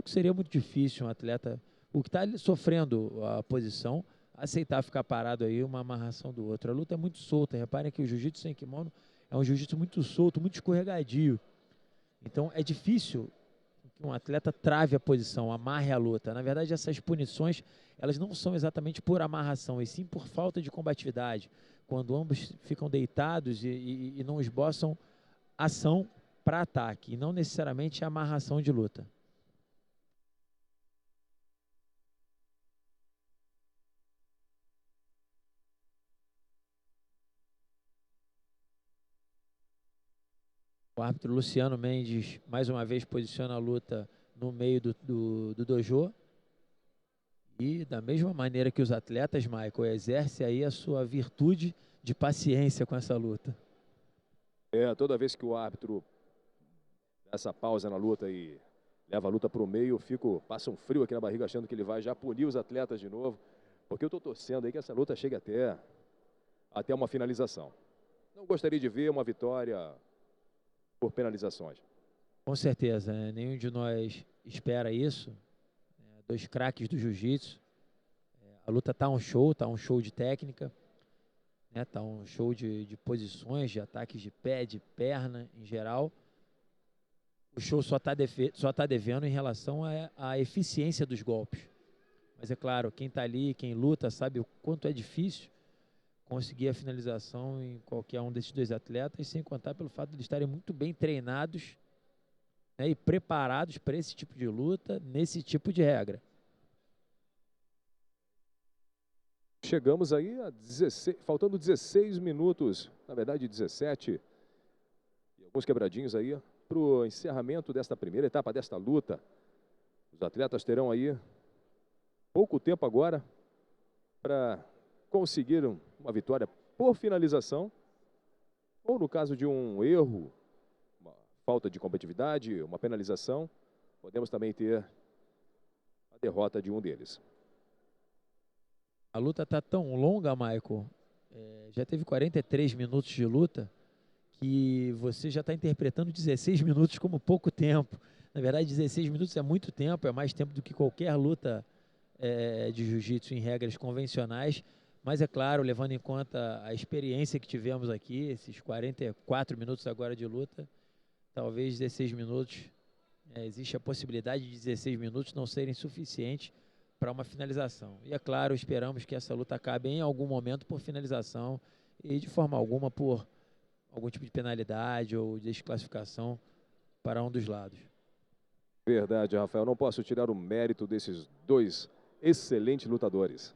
seria muito difícil um atleta, o que está sofrendo a posição, aceitar ficar parado aí, uma amarração do outro. A luta é muito solta. Reparem que o jiu-jitsu sem kimono é um jiu-jitsu muito solto, muito escorregadio. Então é difícil que um atleta trave a posição, amarre a luta. Na verdade, essas punições, elas não são exatamente por amarração, e sim por falta de combatividade, quando ambos ficam deitados e não esboçam ação para ataque, e não necessariamente amarração de luta. O árbitro Luciano Mendes, mais uma vez, posiciona a luta no meio do dojo. E da mesma maneira que os atletas, Michael, exerce aí a sua virtude de paciência com essa luta. Toda vez que o árbitro dá essa pausa na luta e leva a luta para o meio, passa um frio aqui na barriga achando que ele vai já punir os atletas de novo, porque eu estou torcendo aí que essa luta chegue até uma finalização. Não gostaria de ver uma vitória por penalizações. Com certeza, né? Nenhum de nós espera isso. Dois craques do jiu-jitsu. A luta tá um show de técnica, né? Tá um show de posições, de ataques de pé, de perna em geral. O show só tá devendo em relação à eficiência dos golpes. Mas é claro, quem tá ali, quem luta, sabe o quanto é difícil conseguir a finalização em qualquer um desses dois atletas, sem contar pelo fato de eles estarem muito bem treinados, né, e preparados para esse tipo de luta, nesse tipo de regra. Chegamos aí a 16, faltando 16 minutos, na verdade 17, e alguns quebradinhos aí, para o encerramento desta primeira etapa, desta luta. Os atletas terão aí pouco tempo agora para conseguir uma vitória por finalização, ou no caso de um erro, uma falta de competitividade, uma penalização, podemos também ter a derrota de um deles. A luta está tão longa, Michael, já teve 43 minutos de luta, que você já está interpretando 16 minutos como pouco tempo. Na verdade, 16 minutos é muito tempo, é mais tempo do que qualquer luta de jiu-jitsu em regras convencionais. Mas é claro, levando em conta a experiência que tivemos aqui, esses 44 minutos agora de luta, talvez 16 minutos, existe a possibilidade de 16 minutos não serem suficientes para uma finalização. E é claro, esperamos que essa luta acabe em algum momento por finalização e de forma alguma por algum tipo de penalidade ou desclassificação para um dos lados. Verdade, Rafael. Não posso tirar o mérito desses dois excelentes lutadores.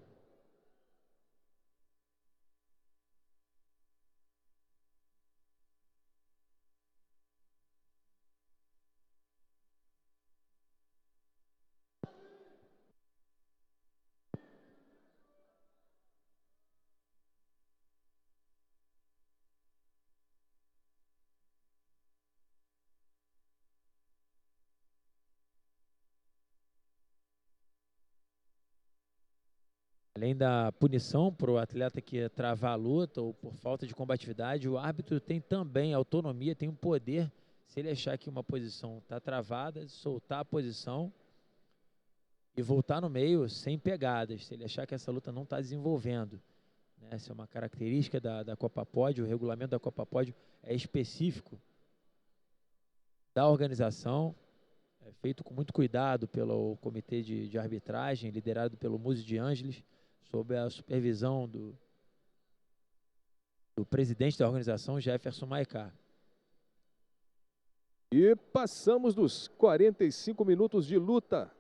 Além da punição para o atleta que travar a luta ou por falta de combatividade, o árbitro tem também autonomia, tem um poder, se ele achar que uma posição está travada, soltar a posição e voltar no meio sem pegadas, se ele achar que essa luta não está desenvolvendo. Essa é uma característica da Copa Pódio, o regulamento da Copa Pódio é específico da organização, feito com muito cuidado pelo comitê de arbitragem, liderado pelo Muzi de Ângeles, sob a supervisão do presidente da organização, Jefferson Maicá. E passamos dos 45 minutos de luta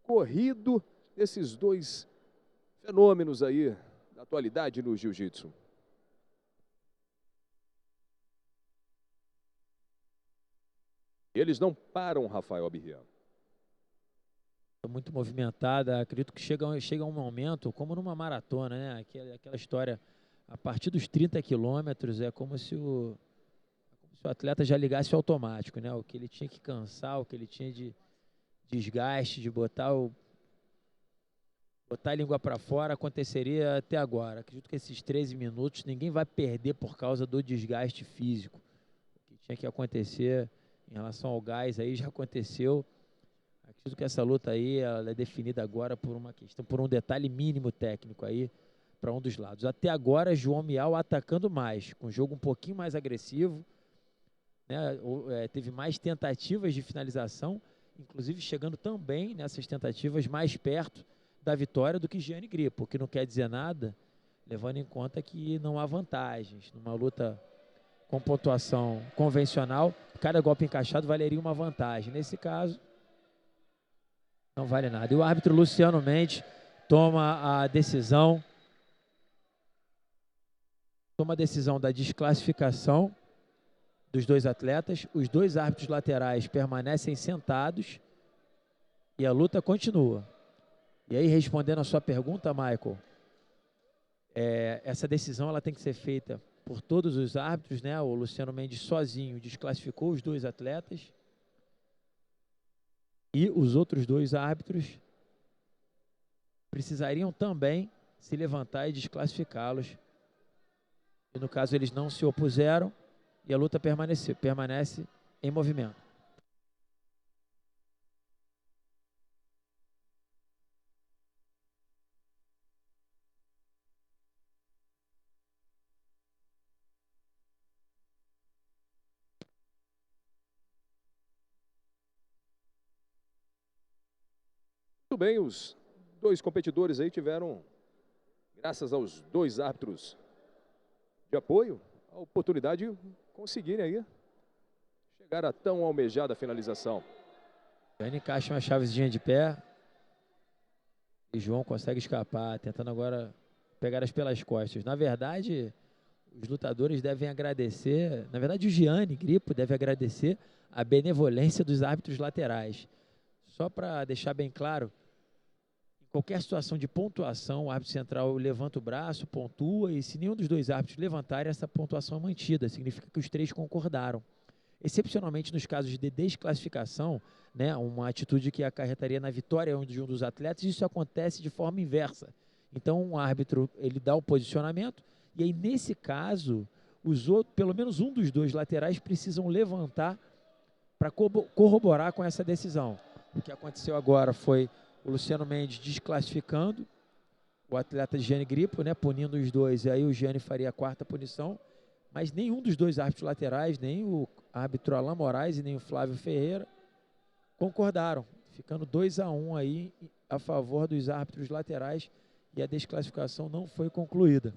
corrido desses dois fenômenos aí da atualidade no jiu-jitsu. Eles não param, Rafael Birrian. Muito movimentada, acredito que chega um momento, como numa maratona, né? Aquela história, a partir dos 30 quilômetros, é como se o atleta já ligasse o automático, né? O que ele tinha que cansar, o que ele tinha de desgaste, de botar a língua para fora, aconteceria até agora. Acredito que esses 13 minutos ninguém vai perder por causa do desgaste físico. O que tinha que acontecer em relação ao gás aí já aconteceu. Acredito que essa luta aí ela é definida agora por uma questão, por um detalhe mínimo técnico aí para um dos lados. Até agora, João Miyao atacando mais, com um jogo um pouquinho mais agressivo, né? Teve mais tentativas de finalização, inclusive chegando também nessas tentativas mais perto da vitória do que Gianni Grippo, o que não quer dizer nada, levando em conta que não há vantagens. Numa luta com pontuação convencional, cada golpe encaixado valeria uma vantagem. Nesse caso, não vale nada. E o árbitro Luciano Mendes toma a decisão da desclassificação dos dois atletas. Os dois árbitros laterais permanecem sentados e a luta continua. E aí, respondendo a sua pergunta, Michael, essa decisão ela tem que ser feita por todos os árbitros, né? O Luciano Mendes sozinho desclassificou os dois atletas e os outros dois árbitros precisariam também se levantar e desclassificá-los. E no caso eles não se opuseram e a luta permanece em movimento. Muito bem, os dois competidores aí tiveram, graças aos dois árbitros de apoio, a oportunidade de conseguirem aí chegar a tão almejada finalização. Gianni encaixa uma chavezinha de pé e João consegue escapar, tentando agora pegar as pelas costas. Na verdade, os lutadores devem agradecer, na verdade o Gianni Grippo deve agradecer a benevolência dos árbitros laterais. Só para deixar bem claro, em qualquer situação de pontuação, o árbitro central levanta o braço, pontua, e se nenhum dos dois árbitros levantarem, essa pontuação é mantida. Significa que os três concordaram. Excepcionalmente nos casos de desclassificação, né, uma atitude que acarretaria na vitória de um dos atletas, isso acontece de forma inversa. Então, um árbitro ele dá o posicionamento, e aí, nesse caso, pelo menos um dos dois laterais precisam levantar para corroborar com essa decisão. O que aconteceu agora foi o Luciano Mendes desclassificando o atleta Gianni Grippo, né, punindo os dois, e aí o Gianni faria a quarta punição, mas nenhum dos dois árbitros laterais, nem o árbitro Alain Moraes e nem o Flávio Ferreira, concordaram, ficando 2-1 aí a favor dos árbitros laterais e a desclassificação não foi concluída.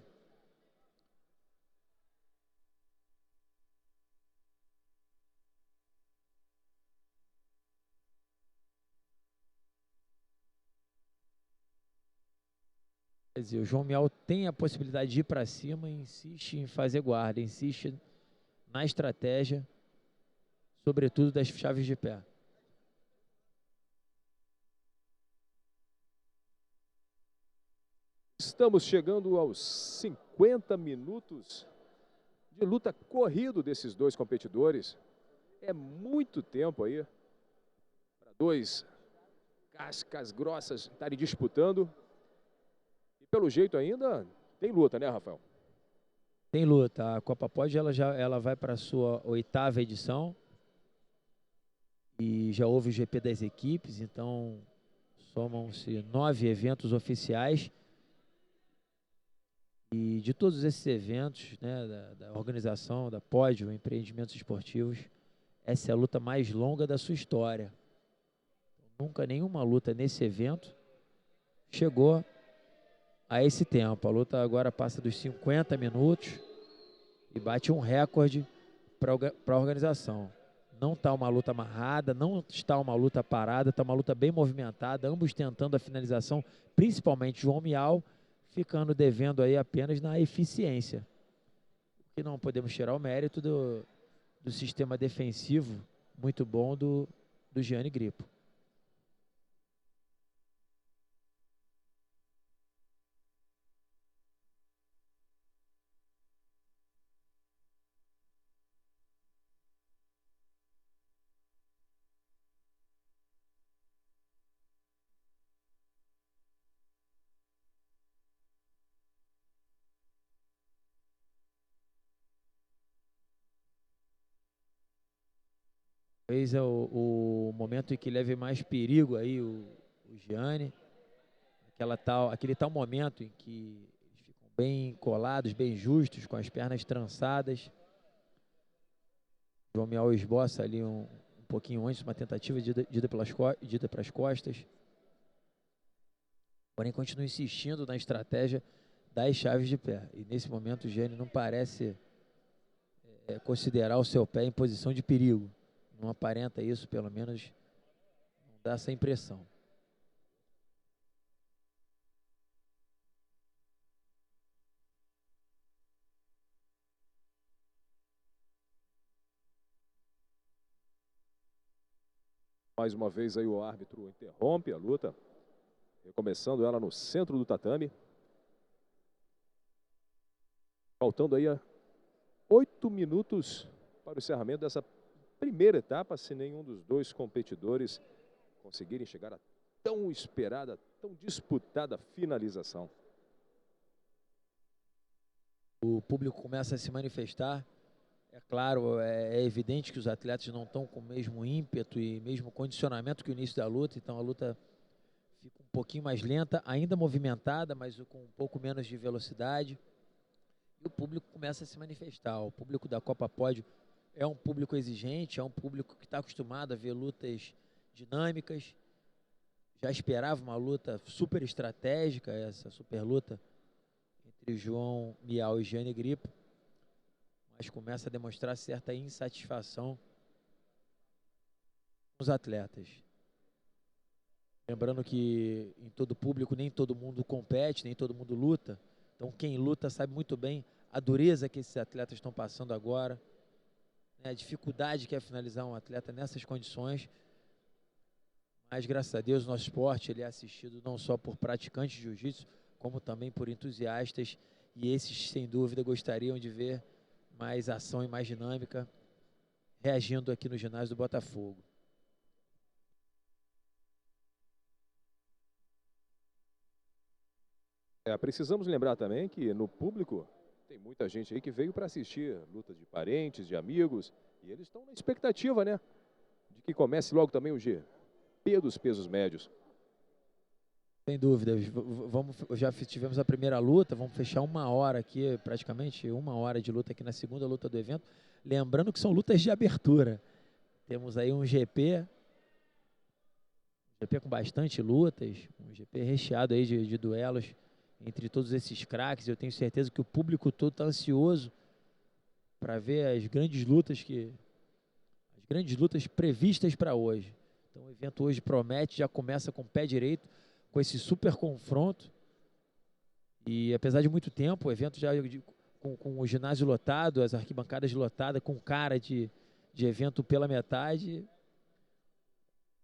Quer dizer, o João Miyao tem a possibilidade de ir para cima e insiste em fazer guarda, insiste na estratégia, sobretudo das chaves de pé. Estamos chegando aos 50 minutos de luta corrido desses dois competidores. É muito tempo aí para dois cascas grossas estarem disputando. E pelo jeito ainda tem luta, né, Rafael? Tem luta. A Copa Pod ela vai para a sua 8ª edição. E já houve o GP das equipes, então somam-se 9 eventos oficiais. E de todos esses eventos, né, da organização, da Pódio, Empreendimentos Esportivos, essa é a luta mais longa da sua história. Nunca nenhuma luta nesse evento chegou a esse tempo. A luta agora passa dos 50 minutos e bate um recorde para a organização. Não está uma luta amarrada, não está uma luta parada, está uma luta bem movimentada, ambos tentando a finalização, principalmente João Mial, ficando devendo aí apenas na eficiência. E não podemos tirar o mérito do sistema defensivo muito bom do Gianni Grippo. Talvez é o momento em que leve mais perigo aí o Gianni. Aquele tal momento em que eles ficam bem colados, bem justos, com as pernas trançadas. João Mial esboça ali um pouquinho antes, uma tentativa de ida para as costas. Porém, continua insistindo na estratégia das chaves de pé. E nesse momento o Gianni não parece considerar o seu pé em posição de perigo. Não aparenta isso, pelo menos não dá essa impressão. Mais uma vez aí o árbitro interrompe a luta, recomeçando ela no centro do tatame. Faltando aí 8 minutos para o encerramento dessa primeira etapa, se nenhum dos dois competidores conseguirem chegar a tão esperada, tão disputada finalização. O público começa a se manifestar. É claro, é evidente que os atletas não estão com o mesmo ímpeto e mesmo condicionamento que o início da luta, então a luta fica um pouquinho mais lenta, ainda movimentada, mas com um pouco menos de velocidade. E o público começa a se manifestar. O público da Copa Pódio é um público exigente, é um público que está acostumado a ver lutas dinâmicas. Já esperava uma luta super estratégica, essa super luta entre João Mial e Gianni Grippo, mas começa a demonstrar certa insatisfação com os atletas. Lembrando que em todo público nem todo mundo compete, nem todo mundo luta. Então quem luta sabe muito bem a dureza que esses atletas estão passando agora, né, a dificuldade que é finalizar um atleta nessas condições. Mas graças a Deus o nosso esporte ele é assistido não só por praticantes de jiu-jitsu, como também por entusiastas, e esses sem dúvida gostariam de ver mais ação e mais dinâmica reagindo aqui no ginásio do Botafogo. Precisamos lembrar também que no público tem muita gente aí que veio para assistir lutas de parentes, de amigos, e eles estão na expectativa, né, de que comece logo também o GP dos pesos médios. Sem dúvida, já tivemos a primeira luta, vamos fechar 1 hora aqui, praticamente 1 hora de luta aqui na segunda luta do evento. Lembrando que são lutas de abertura. Temos aí um GP com bastante lutas, um GP recheado aí de duelos entre todos esses craques. Eu tenho certeza que o público todo está ansioso para ver as grandes lutas previstas para hoje. Então o evento hoje promete, já começa com o pé direito, com esse super confronto. E apesar de muito tempo, o evento já com o ginásio lotado, as arquibancadas lotadas, com cara de evento pela metade.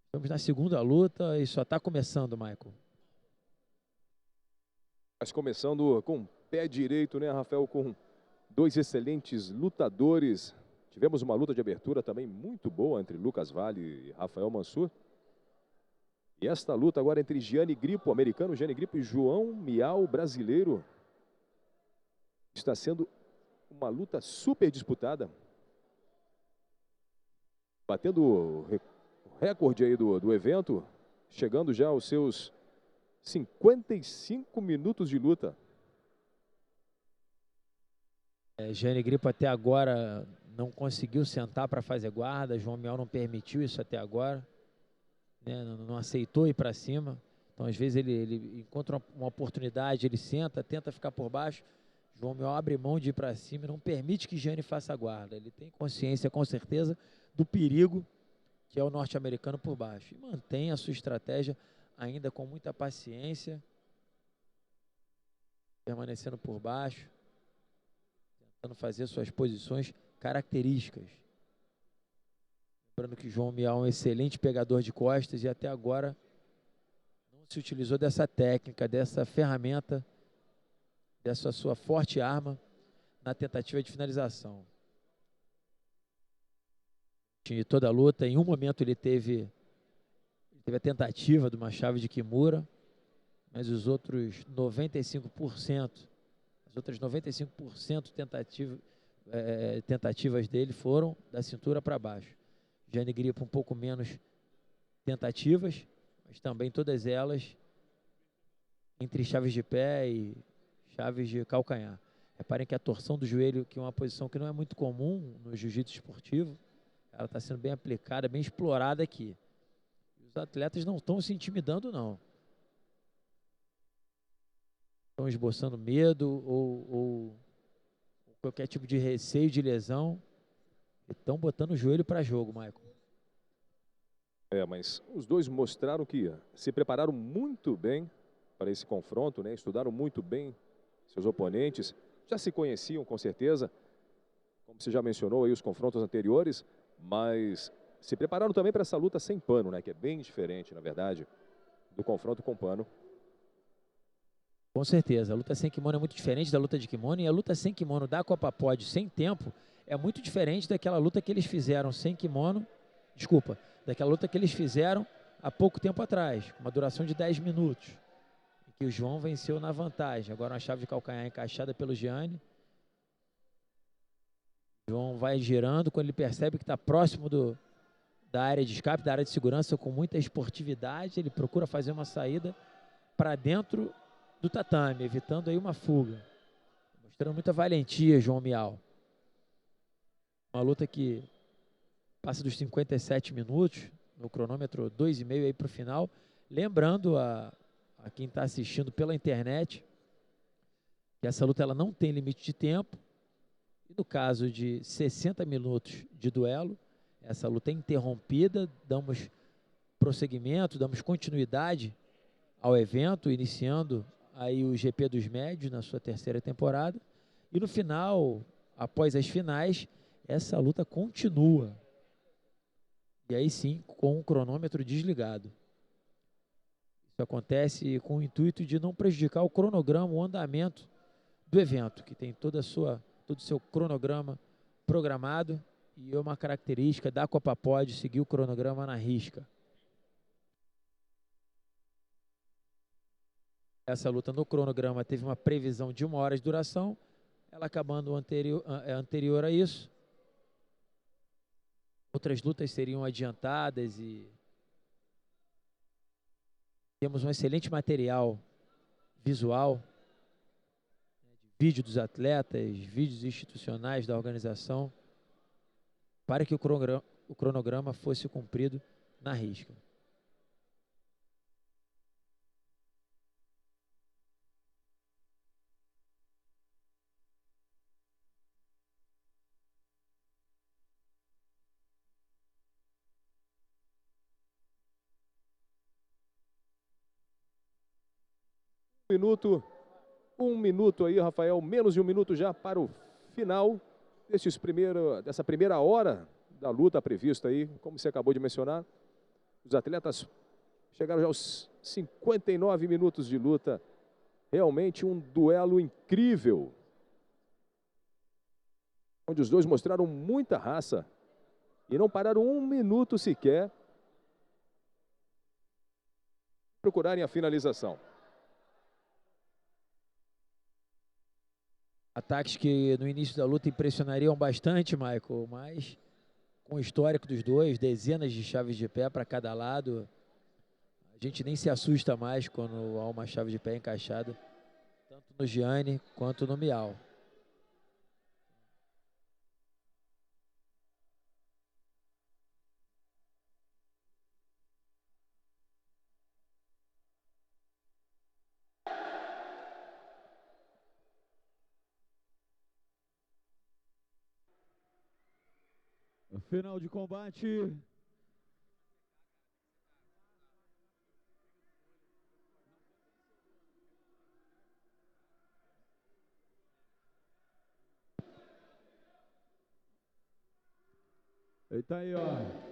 Estamos na segunda luta e só está começando, Michael. Mas começando com o pé direito, né, Rafael, com 2 excelentes lutadores. Tivemos uma luta de abertura também muito boa entre Lucas Vale e Rafael Mansur. E esta luta agora entre Gianni Grippo, americano, Gianni Grippo, e João Mial, brasileiro, está sendo uma luta super disputada. Batendo o recorde aí do evento, chegando já aos seus 55 minutos de luta. Gianni Grippo até agora não conseguiu sentar para fazer guarda, João Mial não permitiu isso até agora. né, não aceitou ir para cima. Então, às vezes, ele encontra uma oportunidade, ele senta, tenta ficar por baixo. João Mial abre mão de ir para cima e não permite que Gianni faça a guarda. Ele tem consciência, com certeza, do perigo que é o norte-americano por baixo. E mantém a sua estratégia ainda com muita paciência, permanecendo por baixo, tentando fazer suas posições características. Lembrando que João Mial é um excelente pegador de costas e até agora não se utilizou dessa técnica, dessa ferramenta, dessa sua forte arma na tentativa de finalização. De toda a luta, em um momento ele teve a tentativa de uma chave de Kimura, mas os outros 95%, as outras 95% tentativas dele foram da cintura para baixo. Gianni Grippo um pouco menos tentativas, mas também todas elas entre chaves de pé e chaves de calcanhar. Reparem que a torção do joelho, que é uma posição que não é muito comum no jiu-jitsu esportivo, ela está sendo bem aplicada, bem explorada aqui. Os atletas não estão se intimidando, não. Estão esboçando medo ou qualquer tipo de receio de lesão. E estão botando o joelho para jogo, Michael. Mas os dois mostraram que se prepararam muito bem para esse confronto, né? Estudaram muito bem seus oponentes. Já se conheciam, com certeza, como você já mencionou aí, os confrontos anteriores, mas se prepararam também para essa luta sem pano, né? Que é bem diferente, na verdade, do confronto com pano. Com certeza, a luta sem kimono é muito diferente da luta de kimono, e a luta sem kimono da Copa Pod sem tempo é muito diferente daquela luta que eles fizeram sem kimono, daquela luta que eles fizeram há pouco tempo atrás, com uma duração de 10 minutos, em que o João venceu na vantagem. Agora uma chave de calcanhar encaixada pelo Gianni. O João vai girando, quando ele percebe que está próximo da área de escape, da área de segurança, com muita esportividade, ele procura fazer uma saída para dentro do tatame, evitando aí uma fuga. Mostrando muita valentia, João Mial. Uma luta que passa dos 57 minutos, no cronômetro 2,5 aí para o final. Lembrando a quem está assistindo pela internet que essa luta ela não tem limite de tempo. E no caso de 60 minutos de duelo, essa luta é interrompida, damos prosseguimento, damos continuidade ao evento, iniciando aí o GP dos Médios na sua terceira temporada. E no final, após as finais, essa luta continua. E aí sim, com o cronômetro desligado. Isso acontece com o intuito de não prejudicar o cronograma, o andamento do evento, que tem todo o seu cronograma programado, e é uma característica da Copa Pod seguir o cronograma na risca. Essa luta no cronograma teve uma previsão de 1 hora de duração, ela acabando anterior a isso. Outras lutas seriam adiantadas e temos um excelente material visual, de vídeo dos atletas, vídeos institucionais da organização, para que o cronograma fosse cumprido na risca. Um minuto aí, Rafael, menos de um minuto já para o final dessa primeira hora da luta prevista aí, como você acabou de mencionar. Os atletas chegaram já aos 59 minutos de luta. Realmente um duelo incrível, onde os dois mostraram muita raça e não pararam um minuto sequer procurarem a finalização. Ataques que no início da luta impressionariam bastante, Michael, mas com o histórico dos dois, dezenas de chaves de pé para cada lado, a gente nem se assusta mais quando há uma chave de pé encaixada, tanto no Gianni quanto no Mial. Final de combate. Eita aí, ó.